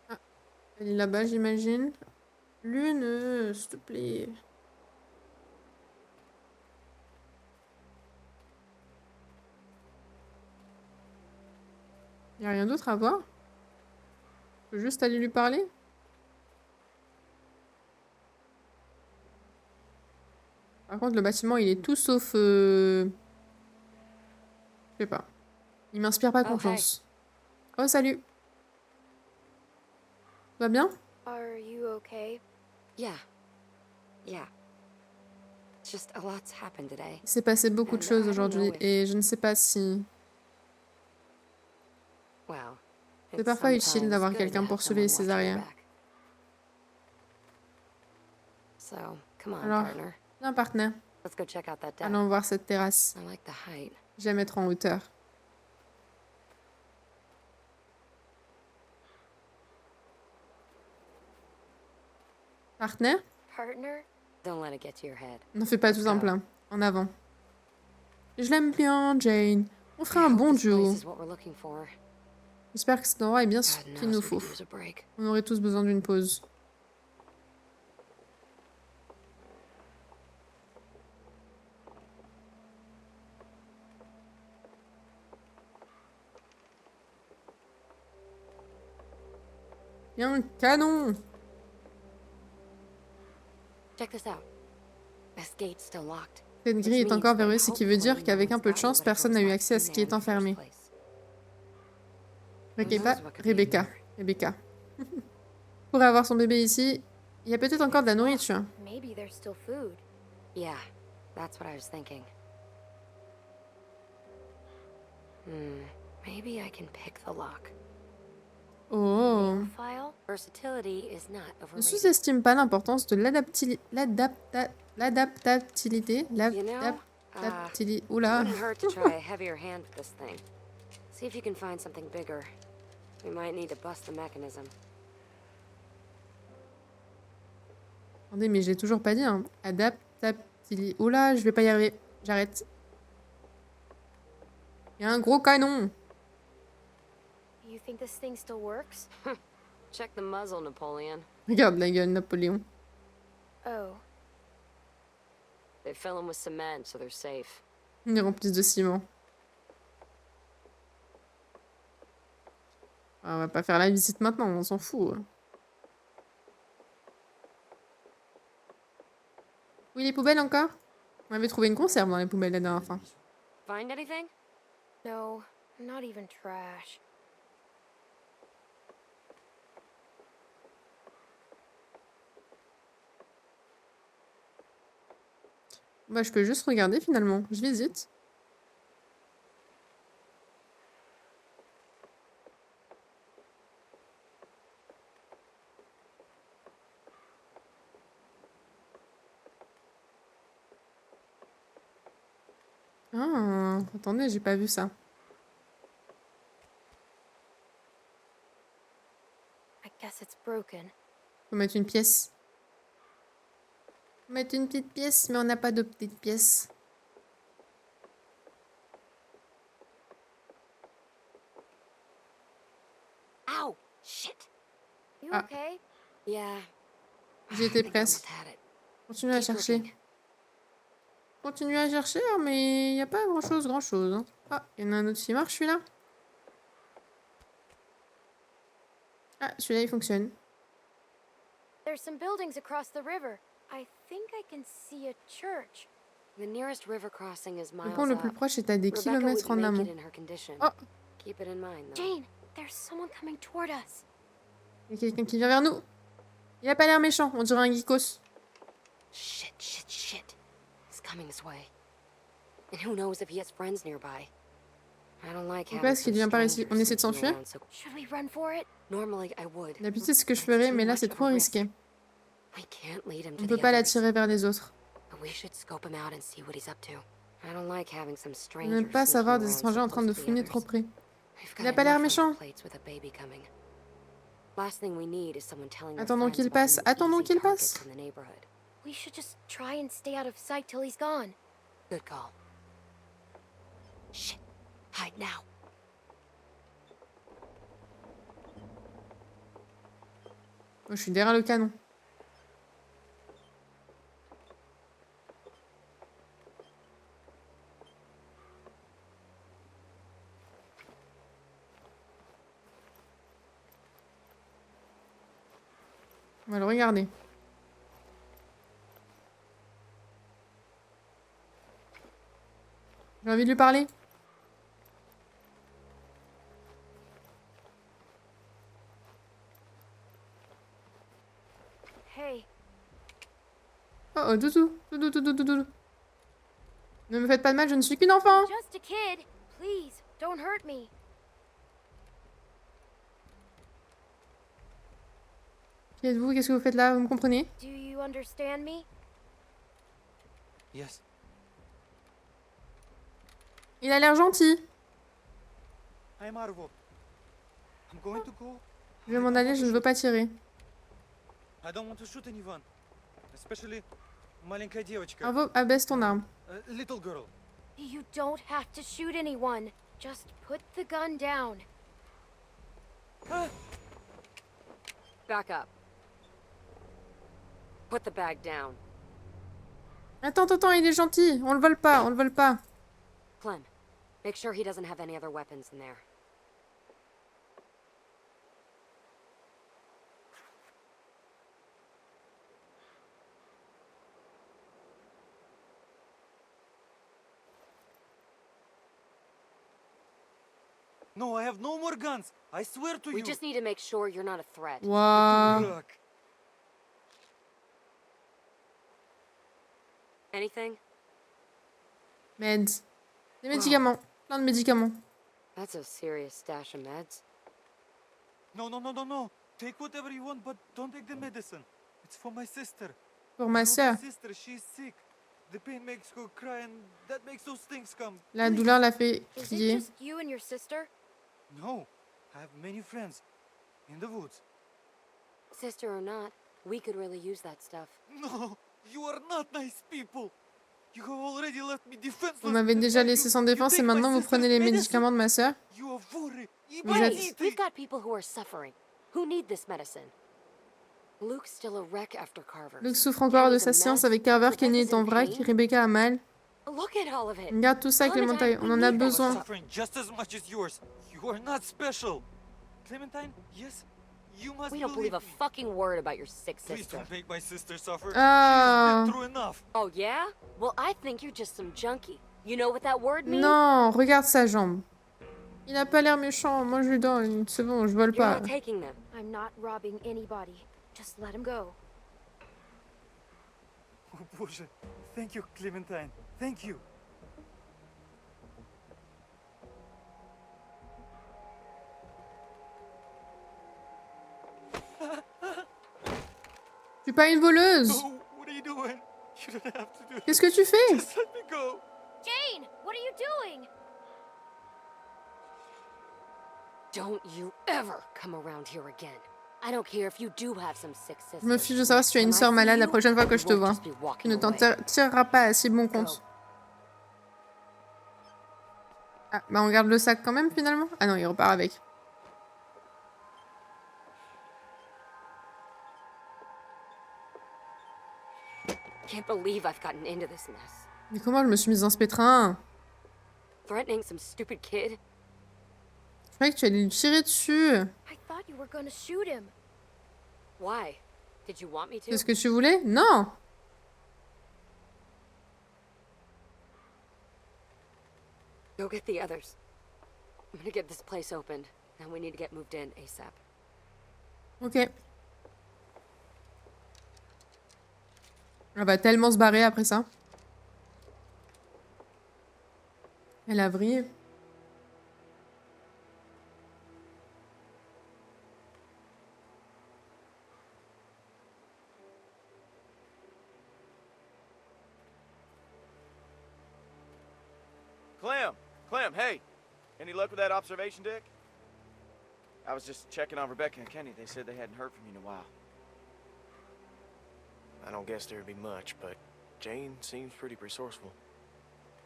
Ah, elle est là-bas, j'imagine. Lune, s'il te plaît. Y a rien d'autre à voir? Je peux juste aller lui parler? Par contre, le bâtiment, il est tout sauf... Je sais pas. Il m'inspire pas Oh, confiance. Oh, salut. Tu vas bien? Are you okay? Yeah. Yeah. Just a lot's happened today. Il s'est passé beaucoup de And choses I don't aujourd'hui know if- et je ne sais pas si... Well, C'est it's parfois utile sometimes d'avoir good quelqu'un to pour have surveiller someone ses watching your arrières. back. So, come on, Alors, partner. viens, partenaire. Let's go check out that deck. Allons voir cette terrasse. I like the height. J'aime être en hauteur. Partenaire? Partner? Don't let it get to your head. N'en fais pas tout un plein. En avant. Je l'aime bien, Jane. On ferait un I hope bon this place duo. is what we're looking for. J'espère que cet endroit est bien ce God qu'il knows nous we faut. could use a break. On aurait tous besoin d'une pause. Il y a un canon! Check this out. This gate's still locked. Cette grille est encore verrouillée, ce qui veut dire qu'avec un peu de chance, personne n'a eu accès à ce qui est enfermé. Rebecca. Pourrait avoir son bébé ici. Il y a peut-être encore de la nourriture. Maybe there's still food. Yeah, that's what I was thinking. Maybe I can pick the lock. Oh. File? Versatility is not Ne overrated. sous-estime pas l'importance de l'adaptabilité. You know, Oula. wouldn't hurt to try a heavier hand with this thing. See if you can find something bigger. We might need to bust the mechanism. Attendez, mais je l'ai toujours pas dit. Hein. Adaptabilité. Oula, je vais pas y arriver. J'arrête. Il y a un gros canon. You think this thing still works? Check the muzzle, Napoleon. Regarde la gueule, Napoléon. Oh. They fill them with cement, so they're safe. Ils les remplissent de ciment. Ah, on va pas faire la visite maintenant, on s'en fout. Oui, les poubelles encore? On avait trouvé une conserve dans les poubelles la dernière fois. Find anything? No, not even trash. Bah, je peux juste regarder finalement. Je visite. Ah, attendez, j'ai pas vu ça. I guess it's broken. Faut mettre une pièce. Faut mettre une petite pièce, mais on n'a pas de petite pièce. Ow! Shit! You Ah. okay? Yeah. J'y I étais think I presque. almost had it. Continuez à Keep chercher. looking. Continuez à chercher, hein, mais il n'y a pas grand-chose. Hein. Ah, il y en a un autre qui marche, celui-là. Ah, celui-là, il fonctionne. There's some buildings across the river. I think I can see a church. The nearest river crossing is Le miles pont le up. plus proche est à des Rebecca kilomètres wouldn't en make amont. it in her condition. Oh, Keep it in mind, though. Jane, there's someone coming toward us. il y a quelqu'un qui vient vers nous. Il a pas l'air méchant, on dirait un geekos. Shit. He's coming this way. And who knows if he has friends nearby. I don't like Pourquoi est-ce qu'il vient par ici? On essaie de s'enfuir? Should we run for it? Normally I would. D'habitude, c'est ce que je ferais, mais là, c'est trop risqué. We can't lead him On to ne the peut pas others. l'attirer vers les autres. But we should scope him out and see what he's up to. I don't like having some On strangers n'aime pas sneaking savoir des around étrangers so en train de close to the fouiner others. trop près. We've Il got a pas l'air enough on our méchant. plates with a baby coming. Last thing we need is someone telling their Attendons friends qu'il about passe, the new attendons easy qu'il targets passe. in the neighborhood. We should just try and stay out of sight till he's gone. Good call. Shit. Hide now. Moi, je suis derrière le canon. va le regarder. J'ai envie de lui parler. Hey, Oh, oh, doudou, doudou, doudou, doudou. Ne me faites pas de mal, je ne suis qu'une enfant. just a kid. Please, don't hurt me. Qui êtes-vous? Qu'est-ce que vous faites là? Vous me comprenez? Do you understand me? Yes. Il a l'air gentil. I'm Arvo. I'm going to go. Je vais m'en aller, je ne veux pas tirer. I don't want to shoot anyone. Especially маленькая девочка. Bravo, abaisse ton arme. Little girl. You don't have to shoot anyone. Just put the gun down. Back up. Put the bag down. Attends, attends, il est gentil. On le vole pas, on le vole pas. Clem, make sure he doesn't have any other weapons in there. No, I have no more guns. I swear to We you. just need to make sure you're not a threat. Waouh. Look. Anything? Meds. Des médicaments. Plein de médicaments. That's a serious stash of meds. No. Take whatever you want, but don't take the medicine. It's for my sister. Pour ma My sœur. sister, she's sick. The pain makes her cry and that makes those things come. La Please. douleur l'a fait Is it crier. just you and your sister? No, I have many friends in the woods. Sister or not, we could really use that stuff. No, you are not nice people. You have already left me defenseless. Vous m'avez déjà laissé sans défense et maintenant vous prenez les médicaments de ma sœur. You are worried. Vous êtes- Hey, we've got people who are suffering, who need this medicine. Luke's still a wreck after Carver. Luke souffre encore de sa séance avec Carver, Kenny est en vrac, Rebecca a mal. Look at all of it. Regarde tout ça avec les montagnes, on en a besoin. Suffering just as much as yours. You are not special. Clementine, yes, you must We don't believe a me. fucking word about your sick Please sister. don't make my sister suffer. Ah. She's been through enough. Oh yeah? Well, I think you're just some junkie. You know what that word means? Non, regarde sa jambe. Il a pas l'air méchant, moi je lui donne, c'est bon, je vole You're pas. not taking them. I'm not robbing anybody. Just let him go. Oh, Боже. Thank you, Clementine. Thank you. Je suis pas une voleuse. No, what are you doing? You don't have to do Qu'est-ce que tu fais? Just let me go. Jane, what are you doing? Don't you ever come around here again. I don't care if you do have some sick sisters. Je me fiche de savoir si tu as une When I sœur see malade la you, prochaine fois que you je te won't vois. just be Tu walking ne t'en away. tireras pas à si bon compte. Ah, bah on garde le sac quand même finalement? Ah non, il repart avec. Can't believe I've gotten into this mess. Mais comment je me suis mise dans ce pétrin? Threatening some stupid kid. Je croyais que tu allais lui tirer dessus. I thought you were gonna shoot him. Why? Did you want me to? C'est ce que tu voulais? Non! Go get the others. I'm gonna get this place opened. Then we need to get moved in ASAP. Ok. Elle va tellement se barrer après ça. Elle a vrillé. Clem, hey. Any luck with that observation deck? I was just checking on Rebecca and Kenny. They said they hadn't heard from you in a while. I don't guess there'd be much, but Jane seems pretty resourceful.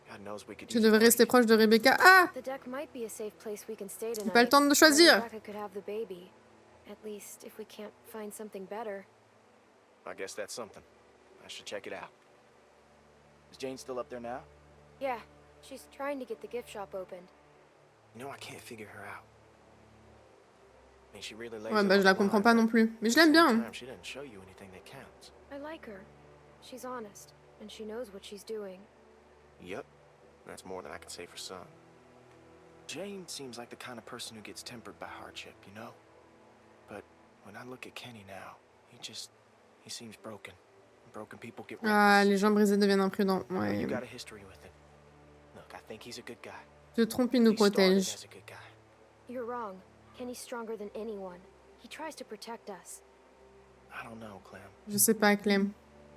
God knows we could Tu use a devrais break. rester proche de Rebecca. Ah! The deck might be a safe place we can stay J'ai tonight. pas le temps de where choisir. Rebecca could have the baby. At least if we can't find something better. I guess that's something. I should check it out. Is Jane still up there now? Yeah, she's trying to get the gift shop opened. You know, I can't figure her out. I mean, she really lays Ouais, it bah on je la the comprends line, pas but non plus. Mais je at l'aime the same bien. time, she doesn't show you anything that counts. I like her. She's honest, and she knows what she's doing. Yep. That's more than I can say for some. Jane seems like the kind of person who gets tempered by hardship, you know? But when I look at Kenny now, he seems broken. Broken people get Ah, reckless. les gens brisés deviennent imprudents. I know Ouais. you got a history with him. Look, I think he's a good guy. Te trompe, il nous He started protège. as a good guy. You're wrong. Kenny's stronger than anyone. He tries to protect us. I don't know, Clem. Je sais pas, Clem.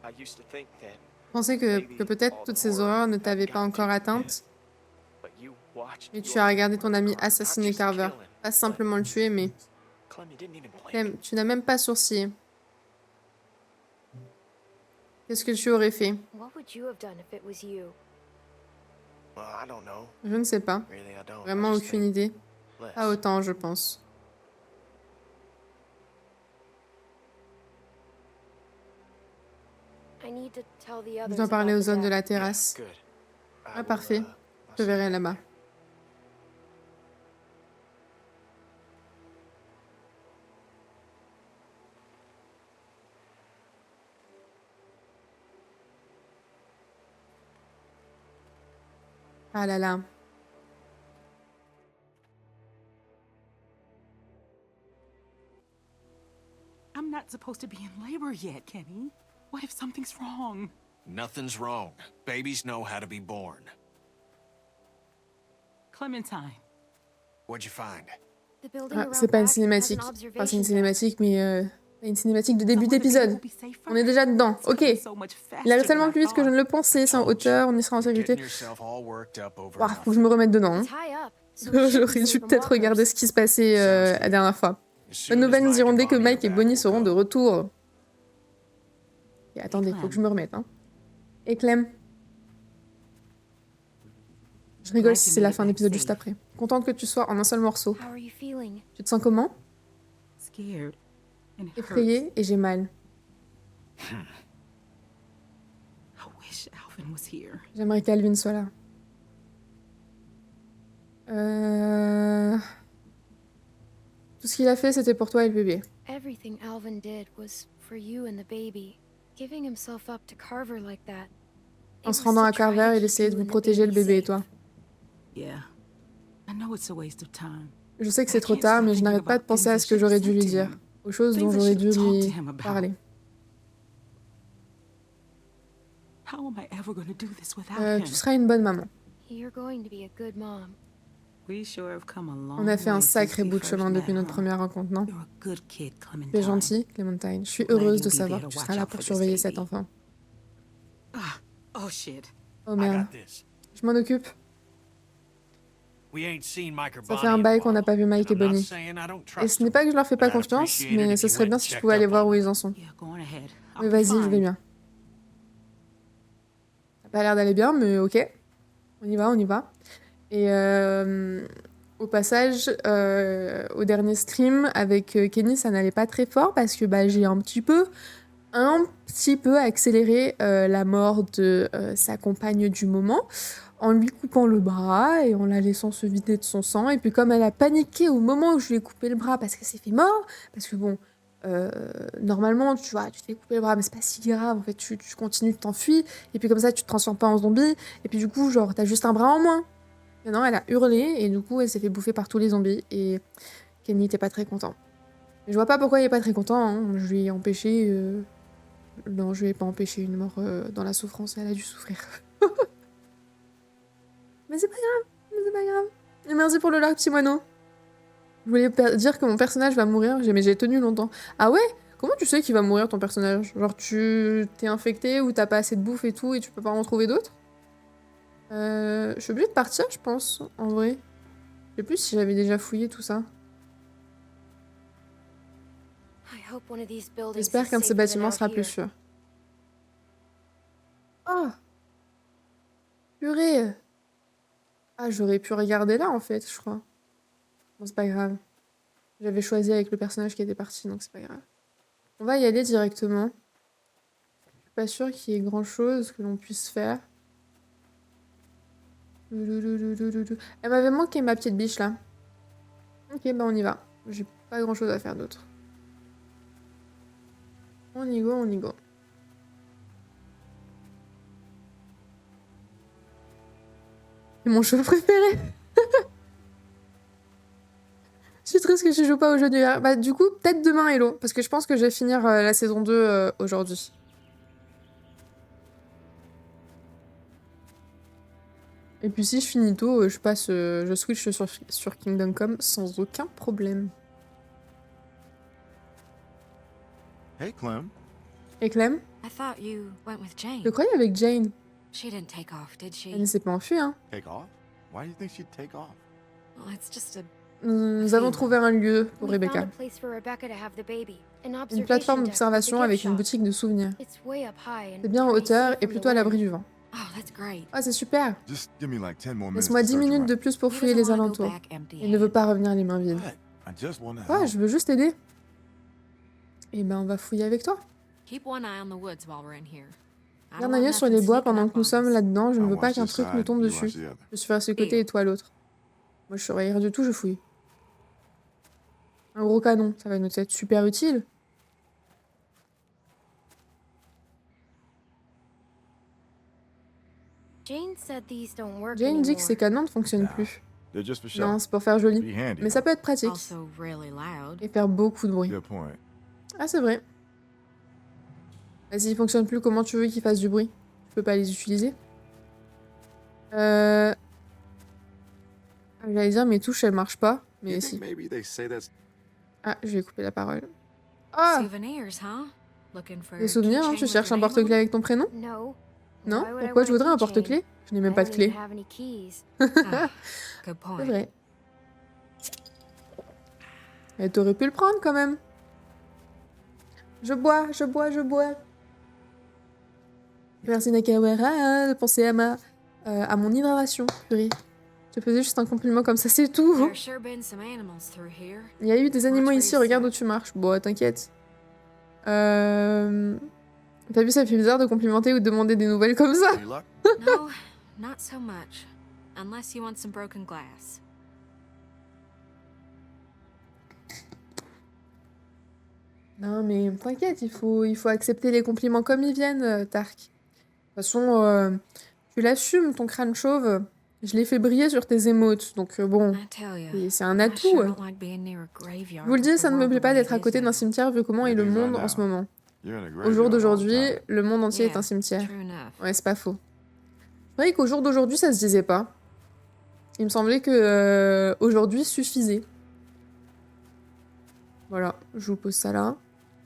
I used to think that, Je pensais que peut-être toutes ces horreurs ne t'avaient pas encore atteinte, but you watched mais tu your as regardé ton murder ami Carver, not assassiner just Carver. kill him, Pas but- simplement le tuer, mais... Clem, you didn't even blink. Clem, tu n'as même pas sourcillé. Qu'est-ce que tu aurais fait? What would you have done if it was you? Well, I don't know. Je ne sais pas. Really, I don't. I Vraiment just aucune think idée. less. Pas autant, je pense. I need to tell the Je others dois parler about aux the hommes de death. la terrasse. Good. I Ah, will, parfait. I'll Je te see verrai you là-bas. later. Ah là là. I'm not supposed to be in labor yet, Kenny. What if something's wrong? Nothing's wrong. Babies know how to be born. Clementine. What'd you find? The building Ah, around c'est pas une back has an cinématique. Enfin, c'est observation une deck. cinématique, mais une cinématique de début So what, the baby d'épisode. will be safer? On est déjà dedans. It's Ok. going so much faster Il arrive than tellement I plus vite que je thought. ne le pensais. C'est en Told you. hauteur, on y sera en You're sécurité. getting yourself all worked up over Ouah, nothing. faut que je me remette dedans. hein. It's high up, so we should be J'aurais safe dû from peut-être regarder walkers. ce qui se passait la dernière fois. As Bonne soon as nouvelle, nous Mike irons and dès que Bonnie Mike et are back, Bonnie we'll seront de go. retour. Et attendez, faut que je me remette. Hein. Et Clem. Je rigole si c'est la fin de l'épisode juste après. Contente que tu sois en un seul morceau. How are you feeling? Tu te sens comment? Scared. And it hurts. Effrayée et j'ai mal. I wish Alvin was here. J'aimerais qu'Alvin soit là. Tout ce qu'il a fait, c'était pour toi et le bébé. Everything Alvin did was for you and the baby. Giving himself up to Carver like that. En se rendant à Carver, il essayait de vous protéger le bébé et toi. Yeah. I know it's a waste of time. Je sais que c'est trop tard, mais je n'arrête pas de penser à ce que j'aurais dû lui dire. Aux choses dont j'aurais dû lui parler. How am I ever going to do this without him? Tu seras une bonne maman. You're going to be a good mom. We sure have come a long On a fait un way since sacré we bout de first chemin met, depuis notre huh? première rencontre, non? You're a good kid, Clementine. Tu es gentille, Clémentine. Je suis Glad heureuse you'll de be savoir there que to tu seras watch là out pour for this surveiller cet baby. enfant. Ah, oh shit. Oh I merde. got this. Je m'en occupe. We ain't seen Mike or Ça Bonnie fait un in a bail qu'on n'a while, pas vu Mike and et I'm not Bonnie. saying I don't Et trust ce n'est them, pas que je leur fais pas but I'd confiance, appreciate it mais if ce you serait went bien and si tu checked pouvais aller up voir on où them. ils en sont. Yeah, go on ahead. I'll Mais be vas-y, je vais fine. bien. Ça a pas l'air d'aller bien, mais ok. On y va, on y va. Et au passage, au dernier stream avec Kenny, ça n'allait pas très fort parce que bah, j'ai un petit peu accéléré la mort de sa compagne du moment en lui coupant le bras et en la laissant se vider de son sang. Et puis comme elle a paniqué au moment où je lui ai coupé le bras parce qu'elle s'est fait mort, parce que bon, normalement, tu vois, tu te fais couper le bras, mais c'est pas si grave, en fait, tu continues, tu t'enfuis, et puis comme ça, tu te transformes pas en zombie, et puis du coup, genre, t'as juste un bras en moins. Et non, elle a hurlé, et du coup, elle s'est fait bouffer par tous les zombies, et Kenny était pas très content. Mais je vois pas pourquoi il est pas très content, hein. Je lui ai empêché... Non, je lui ai pas empêché une mort dans la souffrance, elle a dû souffrir. Mais c'est pas grave. Et merci pour le like, petit moineau. Je voulais dire que mon personnage va mourir, mais j'ai tenu longtemps. Ah ouais? Comment tu sais qu'il va mourir ton personnage? Genre tu t'es infecté ou t'as pas assez de bouffe et tout et tu peux pas en trouver d'autres? Je suis obligée de partir, je pense, en vrai. Je sais plus si j'avais déjà fouillé tout ça. I hope one of these buildings J'espère is qu'un de ces safer than bâtiments out sera plus here. sûr. Ah! Purée! Ah, j'aurais pu regarder là, en fait, je crois. Bon, c'est pas grave. J'avais choisi avec le personnage qui était parti, donc c'est pas grave. On va y aller directement. Je suis pas sûre qu'il y ait grand-chose que l'on puisse faire. Elle m'avait manqué, ma petite biche, là. Ok, bah on y va. J'ai Pas grand chose à faire d'autre. On y go, on y go. C'est mon jeu préféré. Je suis triste que je joue pas au jeu d'hiver. Bah du coup, peut-être demain, Hello. Parce que je pense que je vais finir la saison 2 aujourd'hui. Et puis si je finis tôt, je switch sur Kingdom Come sans aucun problème. Hey, Clem. Et Clem, I thought you went with Jane. je croyais avec Jane. She didn't take off, did she? Elle ne s'est pas enfuie, hein. Take off? Why do you think she'd take off? Well, it's just a... Nous avons trouvé un lieu pour We found Rebecca. a place for Rebecca to have the baby. An Une observation plateforme deck d'observation with a avec gift une shop. boutique de souvenirs. It's way up high and C'est bien en pretty hauteur safe et from plutôt the à l'abri wind. du vent. Oh, that's great. Ah, c'est super. Just give me like 10 more minutes. Laisse-moi to 10 search minutes around. de plus pour He fouiller doesn't les wanna go alentours. back empty-handed. Il ne veut pas revenir les mains vides. What? I just wanna Ouais, help. je veux juste t'aider. Eh ben, on va fouiller avec toi. Keep one eye on the woods while we're in here. I don't Garde un want œil sur nothing les bois sneaking pendant up que nous on sommes us. là-dedans. Je ne I'll veux pas watch qu'un this truc nous side, tombe you dessus. watch the other. Je suis à ce côté et toi l'autre. Moi, je surveille rien du tout, je fouille. Un gros canon, ça va nous être super utile. Jane said these don't work Jane dit que anymore. ces canons ne fonctionnent plus. They're just for show. Non, c'est pour faire joli. Be handy. Mais ça peut être pratique. Also really loud. Et faire beaucoup de bruit. Good point. Ah, c'est vrai. Bah, s'ils fonctionnent plus, comment tu veux qu'ils fassent du bruit? Tu peux pas les utiliser? J'allais dire, mes touches, elles marchent pas. Mais You si. think maybe they say that's Ah, je vais couper la parole. Ah! Souvenirs, huh? Looking for Des souvenirs, hein? keychain Tu with cherches your un name on porte-clés it? avec ton prénom? No. Non? Why would I Pourquoi want je a voudrais un keychain? porte-clés? Je n'ai même I pas de don't clé. even have any keys. Ah, good point. C'est vrai. Et t'aurais pu le prendre quand même. Je bois, je bois, je bois. Merci Nakawara hein, de penser à mon hydratation. Purée. Je te faisais juste un compliment comme ça, c'est tout. There's sure been some animals through here. Il y a eu des animaux Watch ici, where you regarde où step. tu marches. Bon, t'inquiète. T'as vu, ça fait bizarre de complimenter ou de demander des nouvelles comme ça. any luck? No, not so much. Unless you want some broken glass. Non, mais t'inquiète, il faut accepter les compliments comme ils viennent, Tark. De toute façon, tu l'assumes, ton crâne chauve. Je l'ai fait briller sur tes émotes, donc bon, I tell you, c'est un I atout. sure don't like being near a Je graveyard vous le dis, with ça the ne me world plaît the pas way d'être à it is côté d'un now. cimetière vu comment est le Everything's monde right en ce now. moment. You're in a Au jour graveyard all the d'aujourd'hui, time. le monde entier est Yeah, un cimetière. True enough. Ouais, c'est pas faux. C'est vrai qu'au jour d'aujourd'hui, ça se disait pas. Il me semblait que aujourd'hui suffisait. Voilà, je vous pose ça là.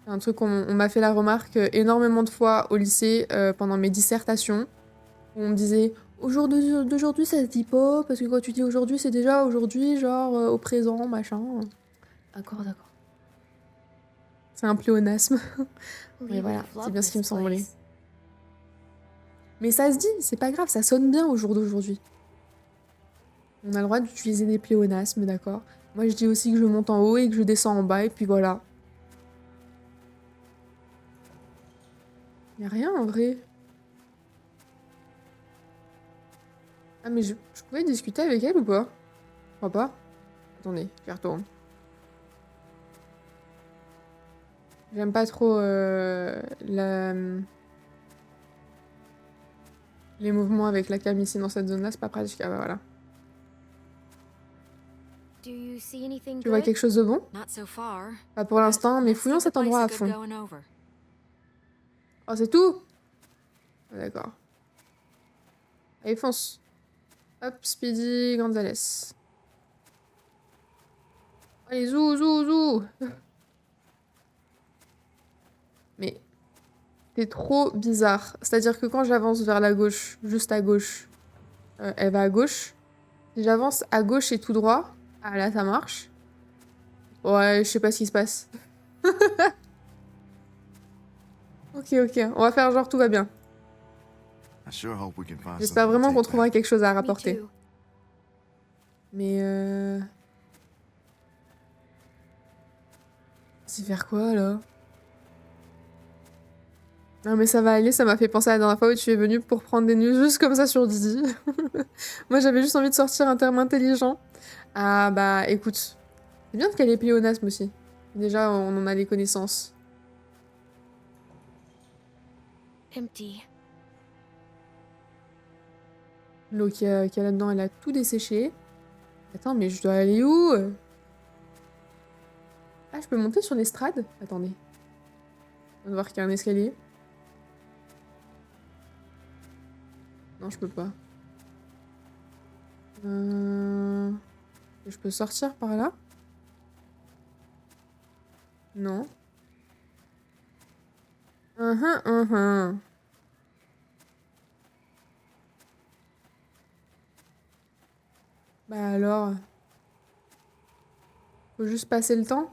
C'est un truc on m'a fait la remarque énormément de fois au lycée pendant mes dissertations. Où on me disait au jour d'aujourd'hui ça se dit pas parce que quand tu dis aujourd'hui c'est déjà aujourd'hui genre au présent machin. D'accord, d'accord. C'est un pléonasme. We Mais voilà, would love c'est bien ce qui me this semblait. place. Mais ça se dit, c'est pas grave, ça sonne bien au jour d'aujourd'hui. On a le droit d'utiliser des pléonasmes, d'accord? Moi je dis aussi que je monte en haut et que je descends en bas et puis voilà. Y a rien en vrai. Ah mais je pouvais discuter avec elle ou pas? Je crois pas. Attendez, j'y retourne. J'aime pas trop les mouvements avec la cam ici dans cette zone-là, c'est pas pratique. Ah bah voilà. Do you see anything Tu vois good? quelque chose de bon? Not so far. Pas pour l'instant, mais Let's fouillons give the cet endroit à place a good fond. going over. Oh, c'est tout? Ah, d'accord. Allez, fonce. Hop, Speedy Gonzalez. Allez, zou, zou, zou. Mais c'est trop bizarre. C'est-à-dire que quand j'avance vers la gauche, juste à gauche, elle va à gauche. Si j'avance à gauche et tout droit, ah là ça marche. Ouais, je sais pas ce qui se passe. Ok, on va faire genre tout va bien. I sure hope we can find J'espère something to vraiment qu'on take trouvera back. quelque chose à Me rapporter. too. Mais c'est faire quoi là? Non mais ça va aller, ça m'a fait penser à la dernière fois où tu es venu pour prendre des news juste comme ça sur Didi. Moi j'avais juste envie de sortir un terme intelligent. Ah bah écoute, C'est bien de caler pléonasme aussi. Déjà, on en a les connaissances. Empty. L'eau qu'il y a là-dedans, elle a tout desséché. Attends, mais je dois aller où? Ah, je peux monter sur l'estrade? Attendez. On va voir qu'il y a un escalier. Non, je peux pas. Je peux sortir par là? Non. Uhum. Bah alors... Faut juste passer le temps?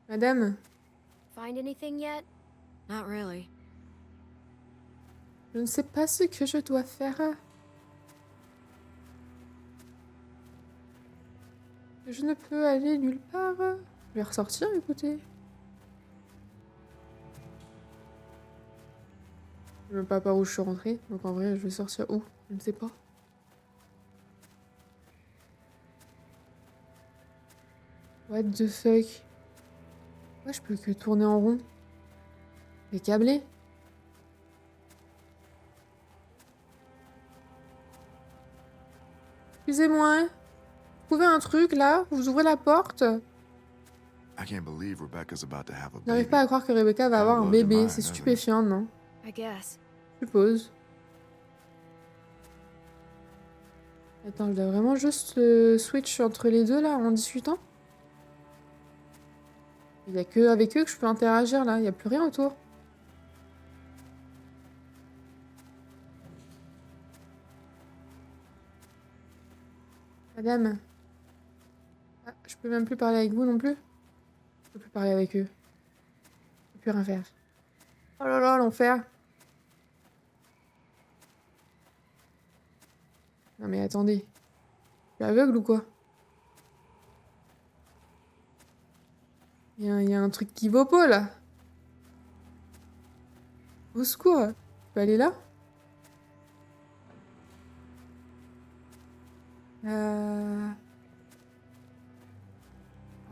Madame? Find anything yet? Not really. Je ne sais pas ce que je dois faire. Je ne peux aller nulle part. Je vais ressortir, écoutez. Je ne sais même pas par où je suis rentrée. Donc en vrai, je vais sortir où? Je ne sais pas. What the fuck? Ouais, je peux que tourner en rond. Les câblés. Excusez-moi. Vous trouvez un truc là? Vous ouvrez la porte? I can't believe Rebecca's about to have a Je n'arrive baby. pas à croire que Rebecca va avoir un blows your bébé. mind, C'est doesn't it? stupéfiant, non? I guess. Je suppose. Attends, je dois vraiment juste le switch entre les deux là en discutant? Il y a que avec eux que je peux interagir là, il n'y a plus rien autour. Madame. Ah, je peux même plus parler avec vous non plus? Je peux plus parler avec eux. Je peux plus rien faire. Oh là là, l'enfer. Non mais attendez. Je suis aveugle ou quoi? Il y a un truc qui vaut pas là. Au secours. Je peux aller là?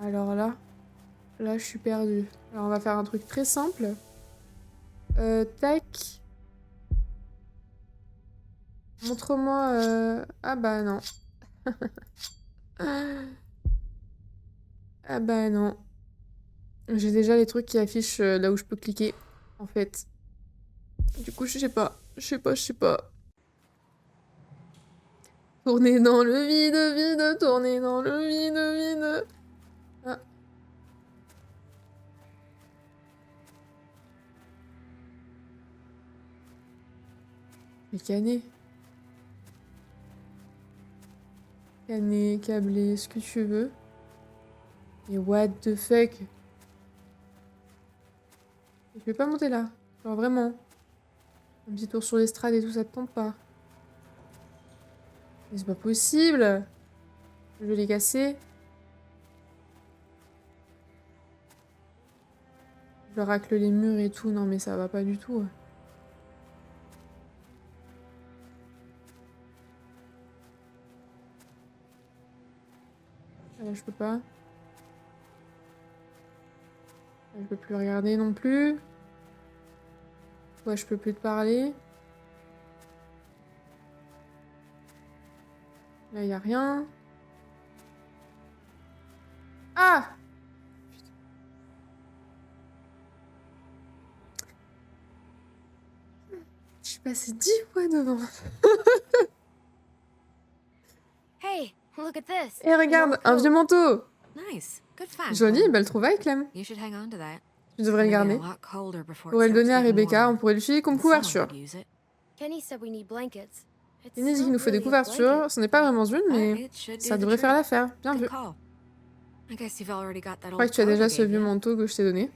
Alors là, je suis perdue. Alors on va faire un truc très simple. Tac. Montre-moi. Ah bah non. Ah bah non. J'ai déjà les trucs qui affichent là où je peux cliquer, en fait. Du coup, je sais pas. Je sais pas. Tourner dans le vide, tourner dans le vide. Ah. Mécané. Cané, câblé, ce que tu veux. Et what the fuck? Je vais pas monter là. Genre vraiment. Un petit tour sur l'estrade et tout, ça te tente pas. Mais c'est pas possible. Je vais les casser. Je racle les murs et tout. Non mais ça va pas du tout. Là je peux pas. Là, je peux plus regarder non plus. Ouais, je peux plus te parler. Là, y a rien. Ah! Putain. Je suis passée 10 fois devant. Hey, look at this. Et regarde, un vieux manteau! Nice. Good find. Joli, Clem. belle trouvaille, Clem. You should hang on to that. Tu devrais le It's gonna garder. get a lot colder before On pourrait it le donner à starts getting Rebecca, on warmer. pourrait l'utiliser comme And someone couverture. could use it. Kenny said we need blankets. It's Il dit qu'il not nous faut des really a couvertures. blanket. Ce n'est pas vraiment une, But mais it should do ça the devrait faire trick. l'affaire. Bien Good vu. call. I guess you've already got that Je crois old que tu as coat déjà I ce gave vieux you. manteau que je t'ai donné.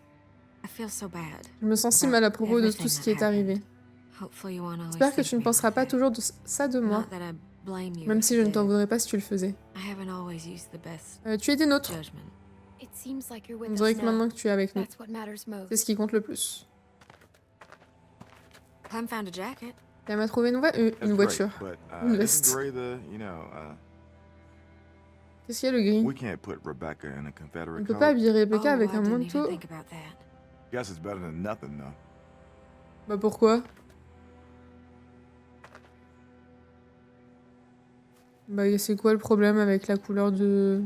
I feel so bad. Je me sens si About mal à propos de tout everything ce that qui est arrivé. happened. Hopefully you won't always J'espère que think tu ne me penseras like pas that. toujours de ça de moi. Not that I blame you Même if si you je ne t'en did. voudrais pas si tu le faisais. I haven't always used the best Tu es des nôtres. judgment. It seems like you're On with us dirait que now. maintenant que tu es avec nous, That's what matters most. c'est ce qui compte le plus. Clem found a jacket. Elle m'a trouvé une That's voiture. great, but Une isn't veste. Gray the, you know, Qu'est-ce qu'il y a le gris? We can't put Rebecca in a On Confederate peut pas coat. habiller Rebecca Oh, avec I un didn't even manteau. think about that. Guess it's better than nothing, though. Bah pourquoi? Bah c'est quoi le problème avec la couleur de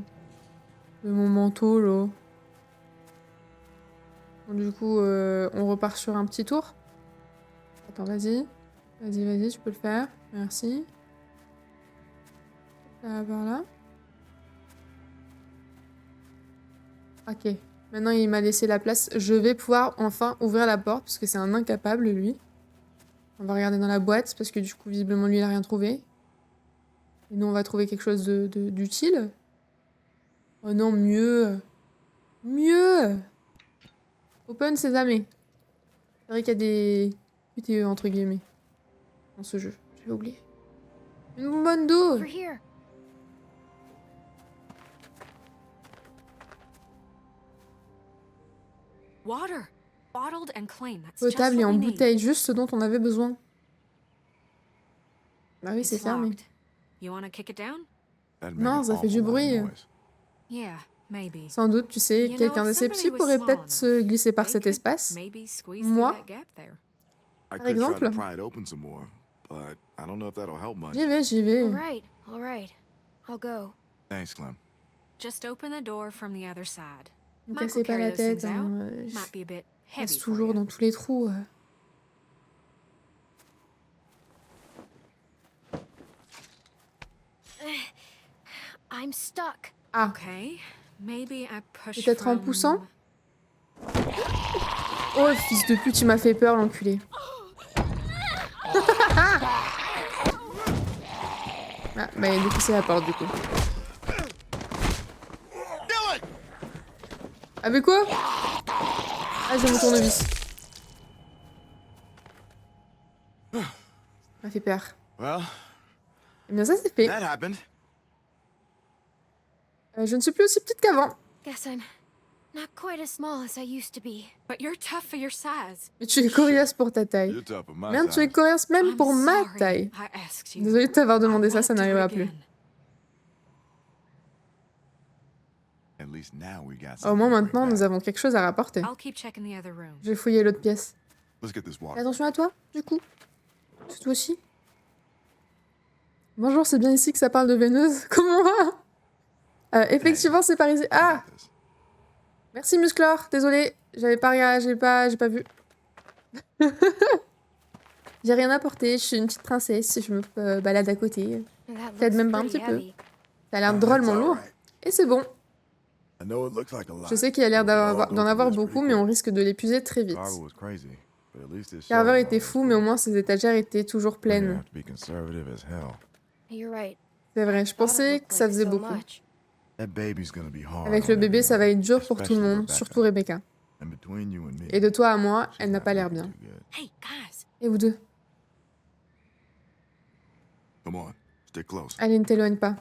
mon manteau là? Bon, du coup, on repart sur un petit tour. Attends, vas-y. Vas-y, tu peux le faire. Merci. Là, par là. Ok. Maintenant, il m'a laissé la place. Je vais pouvoir enfin ouvrir la porte, parce que c'est un incapable, lui. On va regarder dans la boîte, parce que du coup, visiblement, lui, il a rien trouvé. Et nous, on va trouver quelque chose d'utile. Oh non, mieux. Mieux. Open Sesame. C'est vrai qu'il y a des QTE, entre guillemets, dans ce jeu. J'avais oublié. Une bonbonne d'eau. Over here. Water, bottled and clean. That's Potable just et what en we need. bouteille, juste ce dont on avait besoin. Bah oui, It's c'est fermé. locked. You wanna kick it down? That'd make Non, an ça fait du awful lot of bruit. noise. Yeah, maybe. Sans doute, tu sais, You know, quelqu'un if de ses somebody petits was pourrait small peut-être se enough, glisser par They cet could espace. maybe squeeze Moi. through that gap there. I Par could try to exemple. pry it open some more, but I don't know if that'll help much. J'y vais. All right. I'll go. Thanks, Clem. Just open the door from the other side. Ne Mike cassez will pas carry la those tête. things out. Hein. Might be a bit Je passe heavy for toujours you. dans tous les trous. I'm stuck. Ah, Okay, maybe I push peut-être en from... poussant? Oh, fils de pute, il m'a fait peur, l'enculé. Ah, bah, du coup, c'est la porte, du coup. Avec quoi? Ah, j'ai mon tournevis. Ça m'a fait peur. Well, Eh bien, ça, c'est fait. that happened. Je ne suis plus aussi petite qu'avant. Guess I'm not quite as small as I used to be. But you're tough for your size. Mais tu es coriace pour ta taille. You're tough for my Merde, tu es size. coriace même I'm pour ma sorry taille. I asked you. Désolée de t'avoir demandé I ça, ça won't do it n'arrivera plus. again. At least now we got Au something moins to bring maintenant, back. nous avons quelque chose à rapporter. I'll keep checking the other room. Je vais fouiller l'autre pièce. Let's get this water. Fais attention à toi, du coup. C'est toi aussi. Bonjour, c'est bien ici que ça parle de veineuse. Comment va? Effectivement, c'est par ici. Ah! Merci, Musclor. Désolé, j'avais pas regardé, j'ai pas vu. J'ai rien apporté, je suis une petite princesse, je me balade à côté. That T'aides looks même pas un pretty petit peu. heavy. Ça a l'air Ah, drôlement that's lourd. alright. Et c'est bon. I know it looks like a lot. Je sais qu'il a l'air but we all d'en go avoir through this beaucoup, pretty mais on quick. risque de l'épuiser très vite. Carver was crazy, but at least this Carver show était was fou, mais au moins ses étagères étaient toujours We're gonna pleines. have to be conservative as hell. You're right. C'est vrai, je Thought it pensais looked que ça like faisait so beaucoup. much. That baby's gonna be hard Avec on le bébé, ça va être dur everyone, pour tout le especially monde, Rebecca. surtout Rebecca. And between you and me, Et de toi à moi, she's elle n'a not pas l'air looking bien. too good. Hey, guys. Et vous deux? Come on, stick close. Allez, ne t'éloigne pas.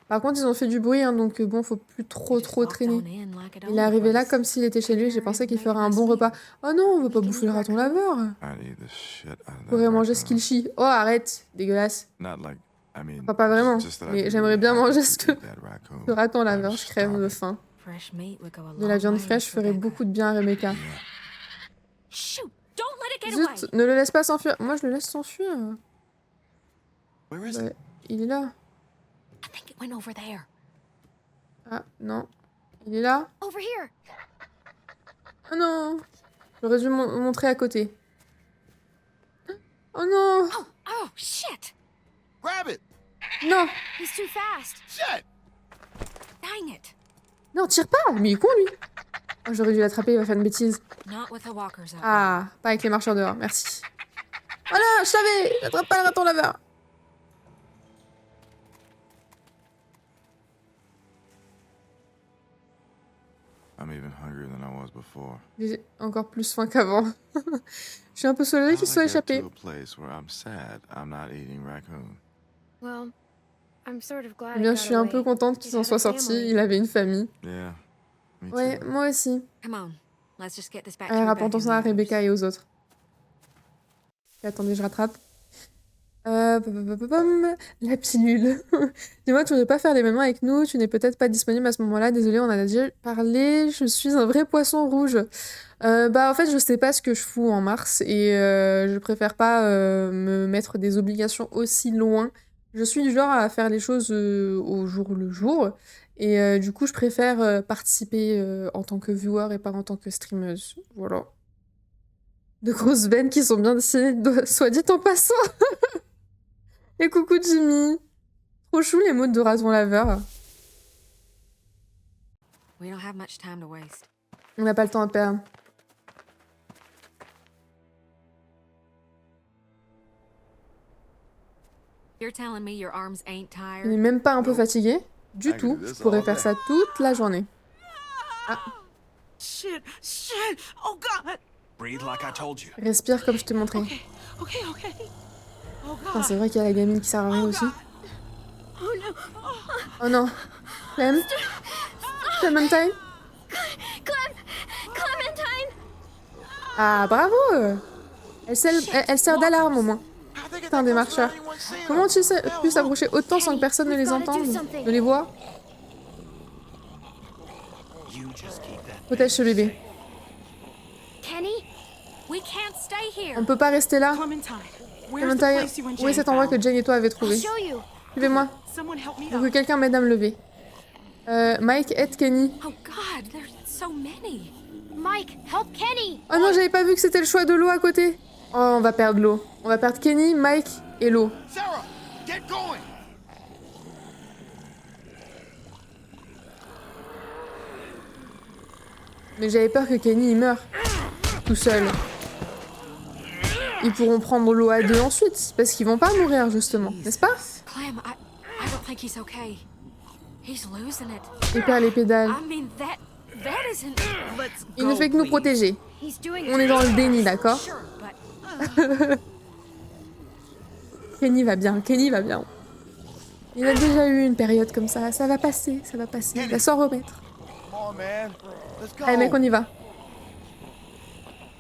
Par contre, ils ont fait du bruit, hein, donc bon, faut plus trop We just walked traîner. on in like it Il est owned arrivé the là place. comme s'il était chez lui, j'ai pensé qu'il ferait un bon repas. Oh non, on veut pas bouffer le raton laveur. I'd eat the shit out of that Pourrait manger ce raccoon. qu'il chie. Oh, arrête, dégueulasse. Not like, I mean, Enfin, pas vraiment, just that I'd mais be j'aimerais really bien happy manger to ce que eat that raccoon. le raton laveur, I'm je crève de starving. faim. Fresh meat would go a De la long viande way fraîche with ferait Rebecca. beaucoup de bien à Rebecca. Yeah. Shoot! Don't let it get away! Zut, ne le laisse pas s'enfuir. Moi, je le laisse s'enfuir. Where is Bah, it? il est là. I think it went over there. Ah, non. Il est là. Over here. Oh non. J'aurais dû montrer à côté. Oh non. Oh, shit! Grab it! Non. He's too fast. Shit! Dang it! Non, tire pas. Mais il est con, lui. Oh, j'aurais dû l'attraper, il va faire une bêtise. Not with the walkers out Ah, pas avec les marcheurs dehors, merci. Voilà, je savais. N'attrape pas le raton laveur. I'm even hungrier than I was before. J'ai encore plus faim qu'avant. Je suis un peu soulagée qu'il How'd I soit get échappé. to a place where I'm sad I'm not eating raccoon? Well, I'm sort of glad Eh he bien, got je suis un peu away. contente qu'il s'en soit sorti. Il avait une famille. Yeah, me Ouais, too. moi aussi. Come on, let's just get this back to Allez, Rebecca rapportons and ça à the others. Rebecca et aux autres. Attendez, je rattrape. La pilule. Dis-moi, tu voudrais pas faire l'événement avec nous? Tu n'es peut-être pas disponible à ce moment-là. Désolée, on en a déjà parlé. Je suis un vrai poisson rouge. En fait, je sais pas ce que je fous en mars et je préfère pas me mettre des obligations aussi loin. Je suis du genre à faire les choses au jour le jour et du coup, je préfère participer en tant que viewer et pas en tant que streameuse. Voilà. De grosses veines qui sont bien dessinées, soit dit en passant. Et coucou Jimmy. Trop chou les mots de raton laveur. We don't have much time to waste. On n'a pas le temps à perdre. You're telling me your arms ain't Il tired? n'est même pas un peu fatigué. Du I can tout. do Je this pourrais all faire day. ça toute la journée. Shit! Oh God! Breathe like I told you. Respire comme je t'ai montré. Okay. Oh Putain, God! c'est vrai qu'il y a la gamine qui sert à rien aussi. Oh no! Oh non. Clem? Clementine? Clementine! Ah, bravo! Elle sert d'alarme au moins. Putain, des marcheurs. Comment tu pu s'approcher autant sans que personne ne les entende, ne les voit? You just keep that. Protège ce bébé. Kenny? We can't stay here. On peut pas rester là. Clementine, where's the Clementine, place you and où est Jane cet endroit found? que Jane et toi avez I'll trouvé? show you. Suivez-moi. Someone help me Faut que up. quelqu'un m'aide à me lever. Mike, aide Kenny. Oh God, there's so many. Mike, help Kenny! Oh non, j'avais pas vu que c'était le choix de l'eau à côté. Oh, on va perdre l'eau. On va perdre Kenny, Mike et l'eau. Sarah, get going. Mais j'avais peur que Kenny il meure. Tout seul. Ils pourront prendre l'eau à deux ensuite. Parce qu'ils vont pas mourir, justement. N'est-ce pas? Clem, I don't think he's okay. He's losing it. Il perd les pédales. I mean, that isn't. Let's Il ne go, fait que nous please. protéger. He's doing On est dans le déni, d'accord? Sure, but Kenny va bien, Kenny va bien. Il a déjà eu une période comme ça. Ça va passer, ça va passer. Il va s'en remettre. Come on, man. Let's go. Allez mec, on y va.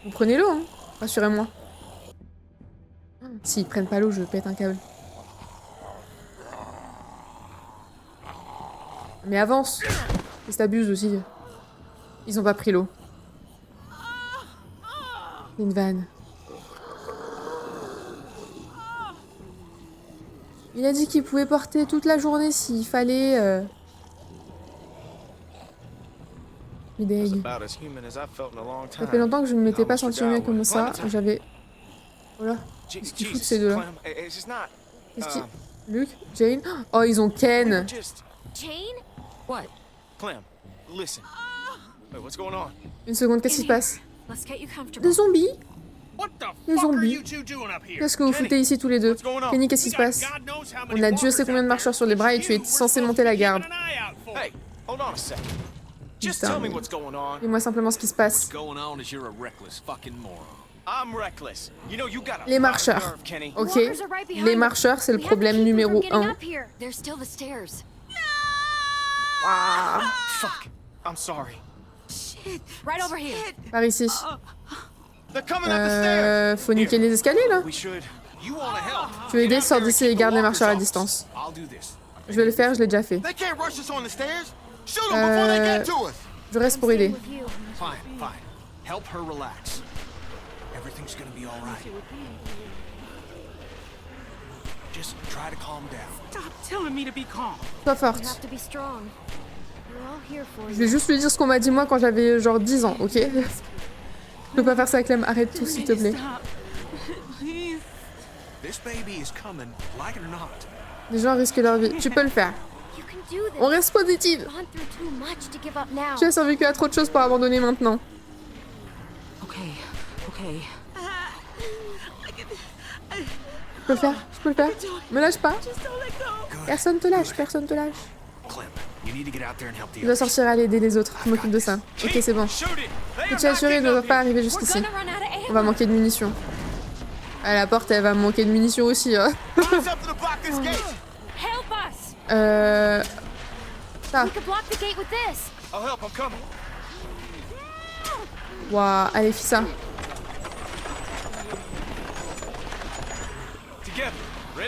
Vous prenez l'eau, hein? Rassurez-moi. S'ils prennent pas l'eau, je pète un câble. Mais avance. Ils s'abusent aussi. Ils ont pas pris l'eau. C'est une vanne. Il a dit qu'il pouvait porter toute la journée s'il fallait. It's Mideg. about as human as I've felt in a long Ça time. fait longtemps que je ne m'étais pas I almost senti mieux forgot comme what- ça. Clementine. J'avais. Voilà. Qu'est-ce qu'ils foutent ces deux-là? Clem, it's just not. Qu'est-ce qu'ils. Um, Luke? Jane? Oh, ils ont Ken! Just Jane? what? Clem, listen. Wait, what's going on? Une seconde, qu'est-ce qui se passe? Let's get you comfortable. Des zombies? What the Les fuck are zombies. you two doing up here? Qu'est-ce que vous Kenny, foutez ici tous les deux? What's going on? Kenny, qu'est-ce qui we se got passe? God knows how many On a Dieu sait walkers combien de out marcheurs sur there. les bras et tu es You, we're censé supposed monter to la be garde. keeping an eye out for. Hey, hold on a second. Just Putain, tell me mais- what's going on. Dis-moi simplement ce qui se passe. going on is you're a reckless fucking moron. I'm reckless. You know you got a Les lot of marcheurs. nerve, Kenny. Ok? Walkers are right behind Les us. marcheurs, c'est le We have to problème keep them numéro from getting 1. up here. There's still the stairs. Fuck. I'm sorry. Right over here. Par ici. They're coming up the stairs. Faut niquer les escaliers là. We should. You wanna help? Tu veux aider, Get out sors there and d'ici et keep the garde les walkers marcheurs à off. distance. I'll do this. Je vais le faire, je l'ai déjà fait. They can't rush us on the stairs. Shoot them before they get to us. Je reste pour Stay aider. with you. Fine. Help her relax. Everything's gonna be all right. Just try to calm down. Stop telling me to be calm. Sois You forte. have to be strong. We're all here for Je you. vais juste lui dire ce qu'on m'a dit moi quand j'avais genre 10 ans, ok? Je peux pas faire ça, Clem. Arrête tout, s'il te plaît. Stop. Please. This baby is coming, like it or not. Les gens risquent leur vie. Tu peux le faire. You can do this. On reste positive. You've gone through too much to give up now. Tu as survécu à trop de choses pour abandonner maintenant. Okay. Je peux le faire, je peux le faire. Me lâche pas. Just don't let go. Personne te lâche, personne te lâche. Clem, you need to get out there and help the Tu dois others. sortir à aller aider les autres. Je m'occupe de ça. Ok, c'est bon. Shoot it. They Peux-tu are assurer not de ne getting pas up here. arriver We're jusqu'ici? gonna run out of On va ammo. manquer de munitions. À la porte, elle va me manquer de munitions aussi. Find something to block this gate. Help us. Ça. We could block the gate with this. I'll help. I'm coming. Waouh, allez, fais ça. Together. Ready?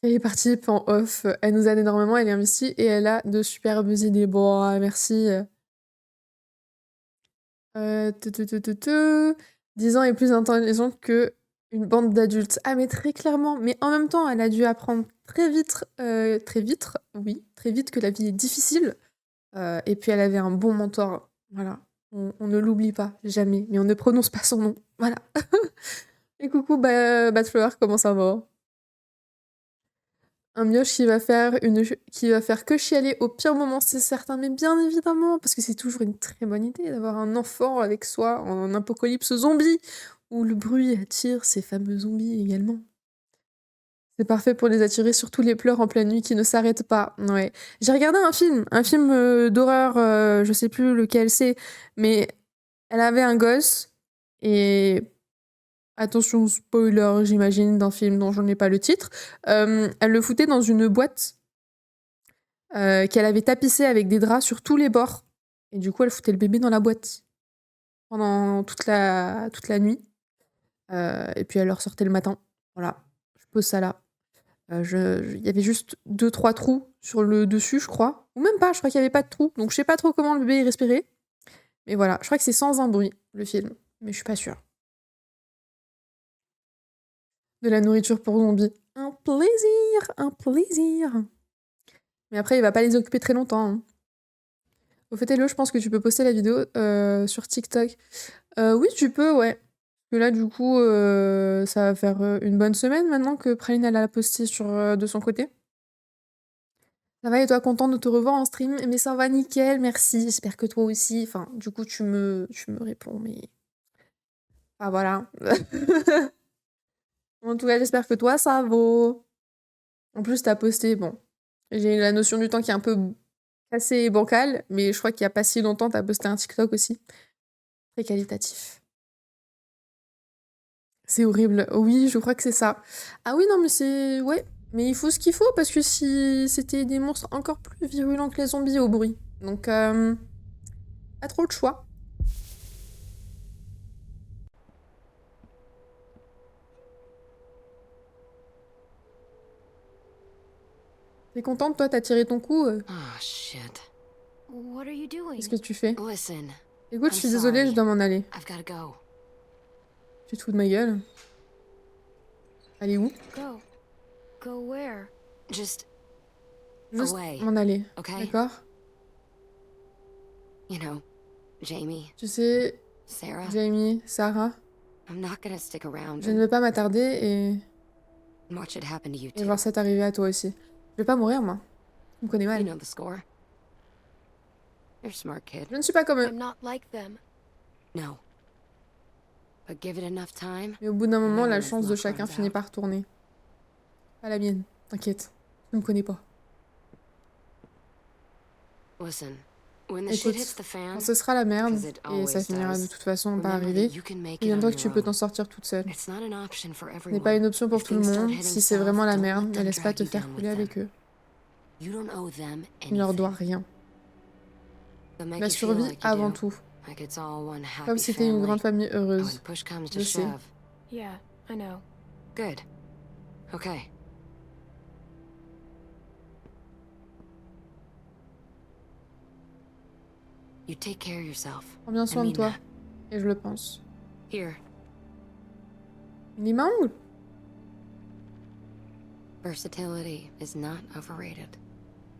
Elle est partie en off. Elle nous aide énormément, elle est investie et elle a de superbes idées. Bon, merci. 10 ans est plus intelligente que une bande d'adultes. Ah, mais très clairement. Mais en même temps, elle a dû apprendre très vite, oui, très vite que la vie est difficile. Et puis elle avait un bon mentor. Voilà. On ne l'oublie pas, jamais. Mais on ne prononce pas son nom. Voilà. Et coucou, Batflower, comment ça va? Un mioche qui va faire que chialer au pire moment, c'est certain, mais bien évidemment, parce que c'est toujours une très bonne idée d'avoir un enfant avec soi en apocalypse zombie, où le bruit attire ces fameux zombies également. C'est parfait pour les attirer, surtout les pleurs en pleine nuit qui ne s'arrêtent pas. Ouais. J'ai regardé un film d'horreur, je sais plus lequel c'est, mais elle avait un gosse, et attention, spoiler, j'imagine, d'un film dont je n'ai pas le titre. Elle le foutait dans une boîte qu'elle avait tapissée avec des draps sur tous les bords. Et du coup, elle foutait le bébé dans la boîte pendant toute la nuit. Et puis elle le ressortait le matin. Voilà, je pose ça là. Il y avait juste 2-3 trous sur le dessus, je crois. Ou même pas, je crois qu'il n'y avait pas de trous. Donc je sais pas trop comment le bébé y respirait. Mais voilà, je crois que c'est sans un bruit, le film. Mais je suis pas sûre. De la nourriture pour zombies. Un plaisir, un plaisir. Mais après, il va pas les occuper très longtemps. Hein. Au fait, Hello, je pense que tu peux poster la vidéo sur TikTok. Oui, tu peux, ouais. Parce que là, du coup, ça va faire une bonne semaine maintenant que Praline, elle a posté de son côté. Ça va et toi, contente de te revoir en stream? Mais ça va nickel, merci. J'espère que toi aussi. Enfin, du coup, tu me réponds, mais... Ah, voilà. En tout cas, j'espère que toi, ça vaut. En plus, t'as posté, bon, j'ai la notion du temps qui est un peu cassée et bancale, mais je crois qu'il y a pas si longtemps, t'as posté un TikTok aussi. Très qualitatif. C'est horrible. Oui, je crois que c'est ça. Ah oui, non, mais c'est... Ouais, mais il faut ce qu'il faut, parce que si c'était des monstres encore plus virulents que les zombies au bruit. Donc, pas trop de choix. T'es contente, toi, t'as tiré ton coup Oh, shit. What are you doing? Qu'est-ce que tu fais? Listen, Écoute, je I'm suis désolée, je sorry. dois m'en aller. I've gotta go. Tu te fous de ma gueule? Allez où? Go. Go where? Just Juste away, m'en aller. okay? D'accord? You know, Jamie, Tu sais, Sarah, Jamie, Sarah, I'm not gonna stick around je ne vais pas m'attarder and watch it happen to you et too. voir ça t'arriver à toi aussi. Je vais pas mourir, moi. Tu me connais You mal. know the score. You're a smart kid. Je ne suis pas comme eux. I'm not like them. No. But give it enough time. Mais au bout d'un moment, la Everyone's chance de luck chacun runs finit out. par tourner. Pas la mienne, t'inquiète. Tu ne me connais pas. Listen, when the Écoute, shit hits the fan, quand ce sera la merde, 'cause it et ça always finira de does, toute façon par remember arriver, that you can make it on souviens-toi que your tu peux own. t'en sortir toute seule. It's not an option for Ce n'est everyone. pas une option pour If tout le things start monde. heading Si c'est south, vraiment la don't let merde, them ne laisse pas drag te you faire down couler with avec them. eux. You don't owe them Tu ne leur dois anything. rien. They'll make La you feel survie like you avant do, tout. like it's all one happy Comme si t'étais une family. grande famille And when heureuse. push comes to Je sais. shove, Yeah, I know. good. Okay. You take care of yourself. Prends bien I soin de mean toi. that. Et je le pense. Here, Une lime à ongles? versatility is not overrated.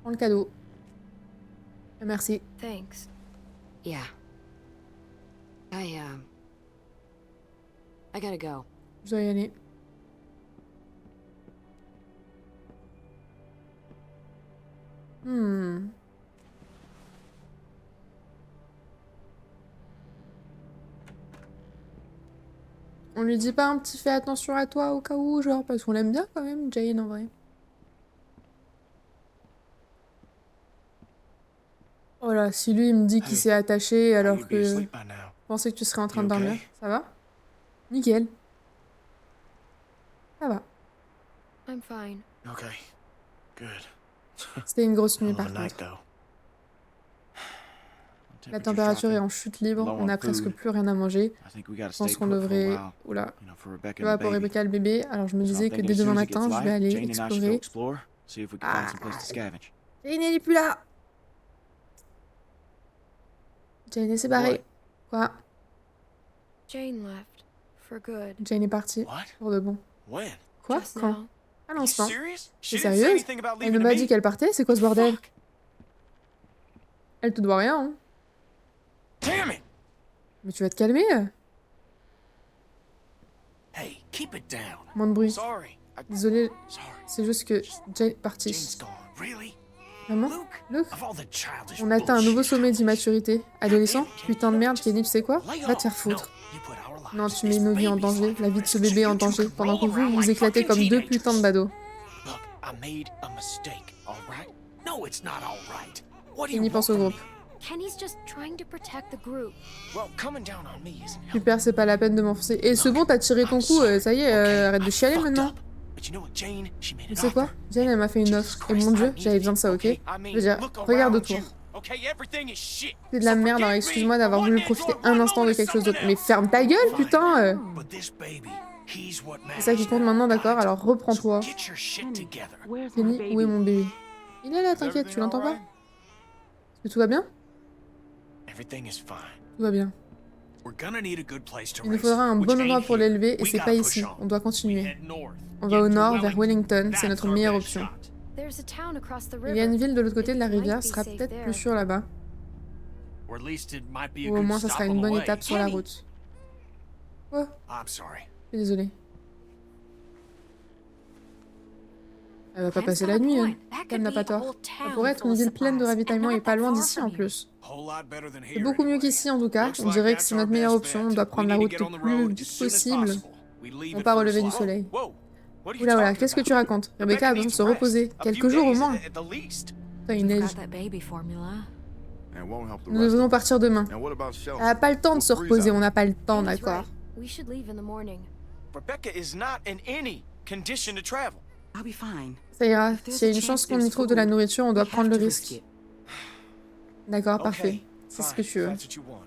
Prends le cadeau. Et merci. Thanks. Yeah. I gotta go. Je dois y aller. On lui dit pas un petit fais attention à toi au cas où, genre, parce qu'on l'aime bien quand même, Jane, en vrai. Oh là, si lui il me dit qu'il Hey, s'est attaché alors You'd be que je asleep by now. pensais que tu serais en train You de dormir, okay? ça va? Nickel. Ça va. I'm fine. Okay. Good. C'était une grosse nuit Hell of par a night, contre. though. La température est en chute libre, on n'a presque plus rien à manger. Je pense qu'on devrait... Oula. Tu vois, pour Rebecca le bébé, alors je me disais que dès demain matin, je vais aller explorer. Ah. Jane, elle est plus là. Jane s'est barrée. Quoi? Jane left. For good. Jane est partie. What? Pour de bon. When? Quoi? Just Quand? now. À You l'instant. serious? T'es She didn't say sérieuse? anything about Elle leaving ne to m'a me. dit qu'elle partait, c'est quoi ce bordel? Fuck. Elle te doit rien, hein. Damn it! Mais tu vas te calmer? Hey, keep it down. Moins de bruit. Sorry. Désolée, Sorry. c'est juste que Jane est partie. Jane's gone. Really? Vraiment? Luke? Luke? Of all the childish On atteint un nouveau bullshit. sommet d'immaturité. Adolescent? Putain de merde, Kenny, tu sais quoi? Lay Va te faire off. foutre. No, you put our lives, Non, tu this mets nos vies en baby's danger, life la at vie de ce risk, bébé so en you two danger, can pendant que roll vous, around vous like éclatez fucking comme deux teenagers. putains de badauds. Look, I made a mistake, all right? No, it's not all right. What do you Kenny want pense au from groupe. me? Kenny's just trying to protect the group. Well, coming down on me isn't helping. Super, c'est pas la peine de m'enfoncer. Et c'est bon, t'as tiré ton coup, ça y est, arrête de chialer maintenant. But you know what, Jane, she made Tu an sais quoi? offer. Jane, elle m'a fait une offre. Et mon dieu, j'avais besoin de ça, ok? Je veux dire, regarde autour. C'est de la merde, alors excuse-moi d'avoir voulu profiter un instant de quelque chose d'autre. Mais ferme ta gueule, putain! C'est ça qui compte maintenant, d'accord? Alors reprends-toi. Kenny, où est mon bébé? Il est là, t'inquiète, tu l'entends pas? Est-ce que tout va bien? Tout va bien. Il nous faudra un bon endroit pour l'élever et c'est pas ici. On doit continuer. On va au nord, vers Wellington, c'est notre meilleure option. There's a town across the Il y a une river. ville de l'autre côté de la It might rivière, be ce sera safe peut-être there. plus sûr là-bas. Ou au moins, ça sera une bonne étape sur la route. Oh, je suis désolée. Elle va pas passer la nuit, hein. Elle n'a pas tort. Ça pourrait être une ville pleine de ravitaillement et pas loin d'ici en plus. C'est beaucoup mieux qu'ici en tout cas. On dirait que c'est notre meilleure option. On doit prendre la route le plus vite possible. On part au lever du soleil. Oula, oula, qu'est-ce que tu racontes? Rebecca a besoin de se reposer. Quelques jours au moins. Putain, il neige. Got that baby formula. And won't help the Nous rest devons of partir demain. And what about shelter? Elle a pas le temps de se reposer, on n'a pas le temps, Kenny's d'accord? right. We should leave in the morning. Rebecca is not in any condition to travel. I'll be fine. Ça ira. S'il y a une chance qu'on y trouve de la nourriture, on doit prendre le risque. D'accord, parfait. C'est ce que tu veux. That's what you want.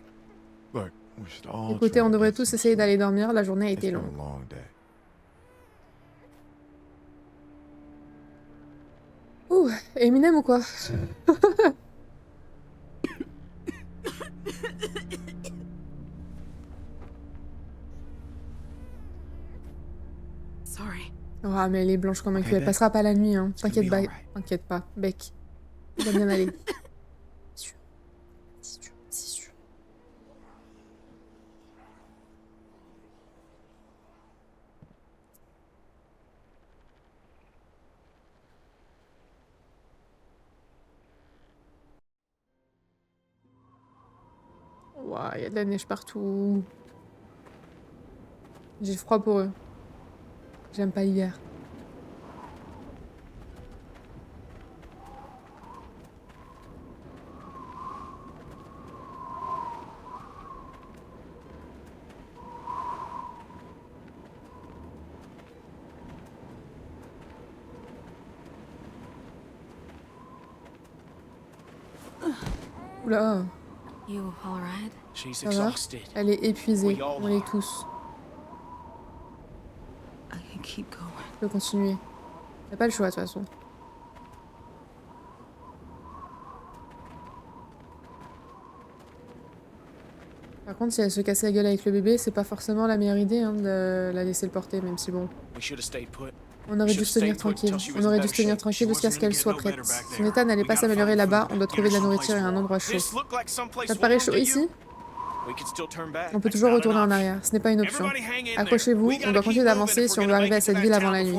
Look, we should all Écoutez, try on to devrait get tous some essayer sleep. d'aller dormir, la journée a It's été been longue. a long day. Ouh, Eminem ou quoi? Sorry. Ah, mais elle est blanche comme un cul, elle passera pas la nuit, hein. T'inquiète pas, t'inquiète pas, bec. Ça va bien aller. C'est sûr. C'est sûr, c'est sûr. Ouah, y a de la neige partout. J'ai froid pour eux. J'aime pas l'hiver. Oula, You all right? She's ça va? exhausted. Elle est épuisée, on l'est tous. I can keep going. Je peux continuer. T'as pas le choix de toute façon. Par contre, si elle se casse la gueule avec le bébé, c'est pas forcément la meilleure idée hein, de la laisser le porter, même si bon. We should have stayed put. On aurait dû se tenir tranquille. On aurait dû se tenir tranquille jusqu'à ce qu'elle soit prête. Son état n'allait pas s'améliorer là-bas, on doit trouver de la nourriture et un endroit chaud. This looked like someplace Ça te paraît warm chaud to ici? you? We could still turn back. On peut toujours retourner en arrière, ce n'est pas une option. Accrochez-vous, on doit continuer d'avancer si on veut arriver à cette ville avant la nuit.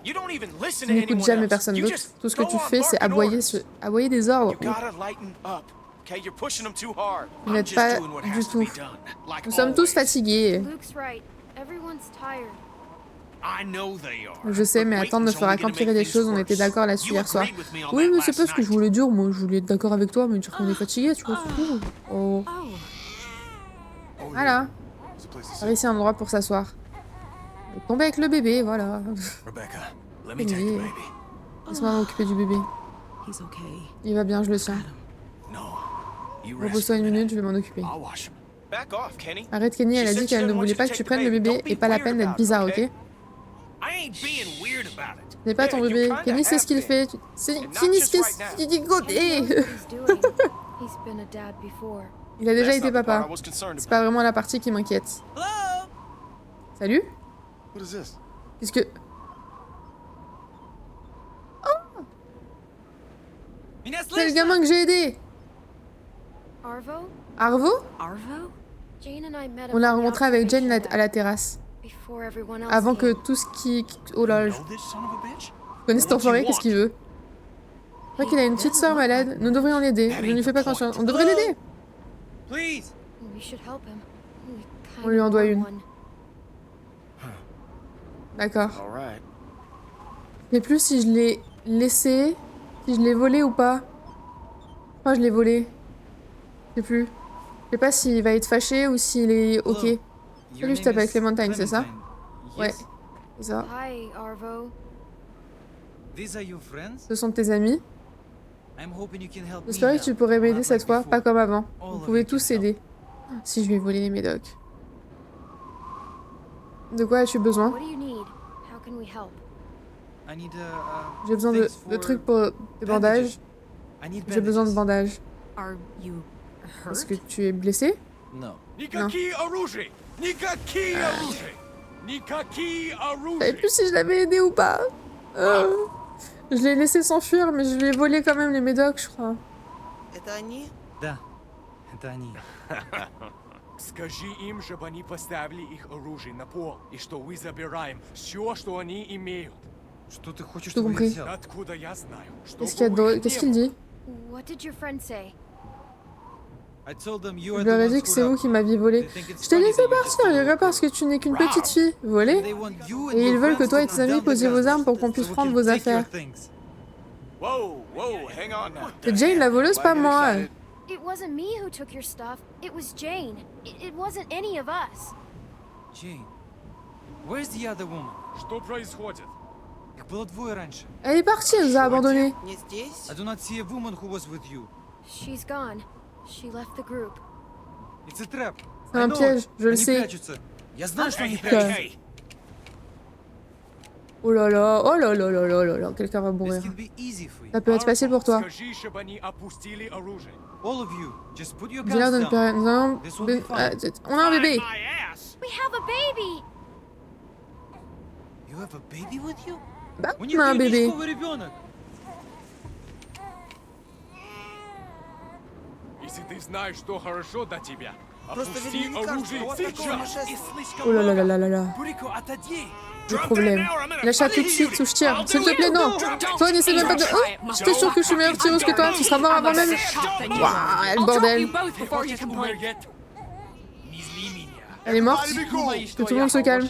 You don't even listen Tu to n'écoutes anyone jamais else. personne You d'autre. just Tout ce que go tu on fais, c'est barking aboyer, orders. aboyer des ordres. You gotta lighten up. Okay, you're pushing them too hard. Vous I'm n'êtes just pas doing what du has to tout. be done, like Nous sommes tous always. fatigués. Luke's right. Everyone's tired. I know they are. Je sais, mais But attendre ne waiting's fera only gonna qu'empirer make les things choses, on worse. était d'accord là-dessus You hier soir. agreed with me on Oui, that mais c'est pas last ce que je night. voulais dire, moi je voulais être d'accord avec toi, mais dire qu'on est fatigué, tu vois, c'est tout. Oh. Voilà, It's a place to par sit. ici un endroit pour s'asseoir. Et tomber avec le bébé, voilà. Rebecca, let me take the baby. Laisse-moi m'occuper du bébé. He's okay. Il va bien, je le tiens. No, Repose-toi une minute, je vais m'en occuper. I'll wash him. Back off, Kenny. Arrête Kenny, elle a dit qu'elle ne voulait pas que tu prennes le bébé et pas la peine d'être bizarre, ok? I ain't being weird about it. Ce n'est pas ton bébé. Kenny sait ce qu'il fait. Kenny sait ce qu'il dit. What he's doing. He's been a dad before. Il a déjà That's été not the part papa. I was concerned C'est pas about. vraiment la partie qui m'inquiète. Salut? What is this? Qu'est-ce que... C'est le gamin que j'ai aidé. Arvo? Arvo? Arvo? Jane and I met him On l'a on the rencontré avec Jane observation à la terrasse. deck before everyone else Avant que came. tout ce qui... Oh là là, je Know this son of a bitch? connais cet enfoiré, qu'est-ce qu'il veut? Je crois qu'il a une petite sœur malade. Nous devrions l'aider. Je ne lui fais pas confiance. On devrait l'aider. Please. We should help him. We On lui en kinda doit want une. one. D'accord. All right. Je sais plus si je l'ai laissé, si je l'ai volé ou pas. Je crois que je l'ai volé. Je sais plus. Je sais pas s'il va être fâché ou s'il est ok. Salut, je t'appelle Clémentine, c'est ça? Ouais, c'est ça. Hi, Arvo. These are your friends? Ce sont tes amis. I'm hoping you can help me J'espérais que tu now. pourrais m'aider Not cette like fois, before. pas comme avant. All Vous of pouvez you can tous help. aider. Si je lui ai volé les médocs. De quoi as-tu besoin? What do you need? How can we help? I need J'ai besoin de things for trucs pour des bandages. I need J'ai besoin de bandages. bandages. Are you Est-ce hurt? que tu es blessé? No. Никакие оружия! Никакие оружия! Никакие Je savais оружия! plus si je l'avais aidé ou pas. Je l'ai laissé s'enfuir, mais je lui ai volé quand même les médocs, je crois. Да. Это они. Скажи им, чтобы они поставили их оружие на пол, и что мы забираем все, что они имеют. Что ты хочешь, Что чтобы я compris? взял? Откуда я знаю? Что Qu'est-ce qu'il y a d'autre? Qu'est-ce qu'il dit? What did your friend say? I told them you Je are leur ai the dit ones que who c'est vous robbed qui me. m'aviez volé. They think it's Je t'ai funny laissé that you just partir, stole Yoga, the parce que tu n'es qu'une petite fille. Volée? They want you and Et ils your veulent que friends toi to et tes come amis down the posiez vos guns armes pour qu'on so puisse we prendre can vos take your affaires. things. Whoa, whoa, hang on now. C'est Jane la voleuse, pas moi. It wasn't me who took your stuff. It was Jane. It wasn't any of us. Jane, where's the other woman? Что происходит? Их было двое раньше. Elle est partie, elle nous a abandonnés. I do not see a woman who was with you. She's gone. She left the group. It's a trap. C'est I un know piège, it. je le Они sais. прячутся. Я знаю, что они Hey, прячутся. hey, hey! Oh là là, oh là là là là là là, quelqu'un va This mourir. can be easy for you. Ça peut être facile pour toi. Скажи, чтобы они опустили оружие. All of you, just put your Dis-leur de guns ne down. plus rien. Nous allons- This will be fine. On a un bébé. My ass! We have a baby! You have a baby with you? Bah, У on них a un bébé. трехмесячный ребенок. Если ты знаешь, что хорошо для тебя, опусти оружие сейчас! Oh là là là là là là. Des problèmes. Lâche tout de suite ou je tire. S'il te plaît, non. Toi, n'essaie même pas de... Oh, j'étais sûr que je suis meilleure tireuse que toi. Tu seras mort avant même. Waouh, le bordel. Не зли меня. Elle est morte. Que tout le monde se calme.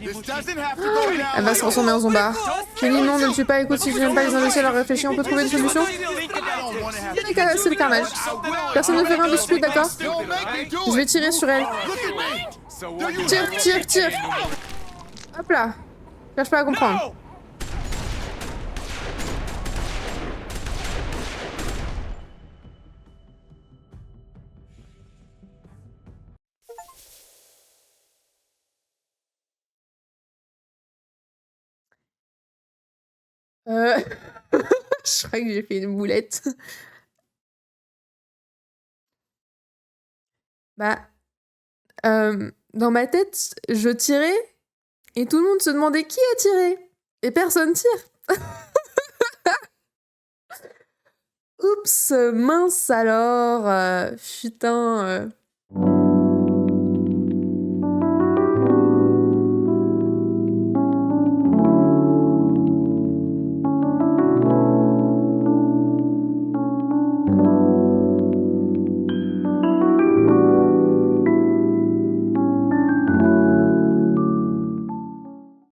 Elle va se transformer en zombard. Kenny, non, ne le tue pas. Écoute, si tu n'aimes pas les imbéciles, alors réfléchis, on peut trouver une solution. C'est le carnage. Personne ne fait rien de stupide, d'accord? Je vais tirer sur elle. So what you Tire, tire, tire. Hop là. Cherche pas à comprendre. No! Je crois que j'ai fait une boulette. Bah, dans ma tête, je tirais et tout le monde se demandait qui a tiré. Et personne tire. Oups, mince alors. Putain.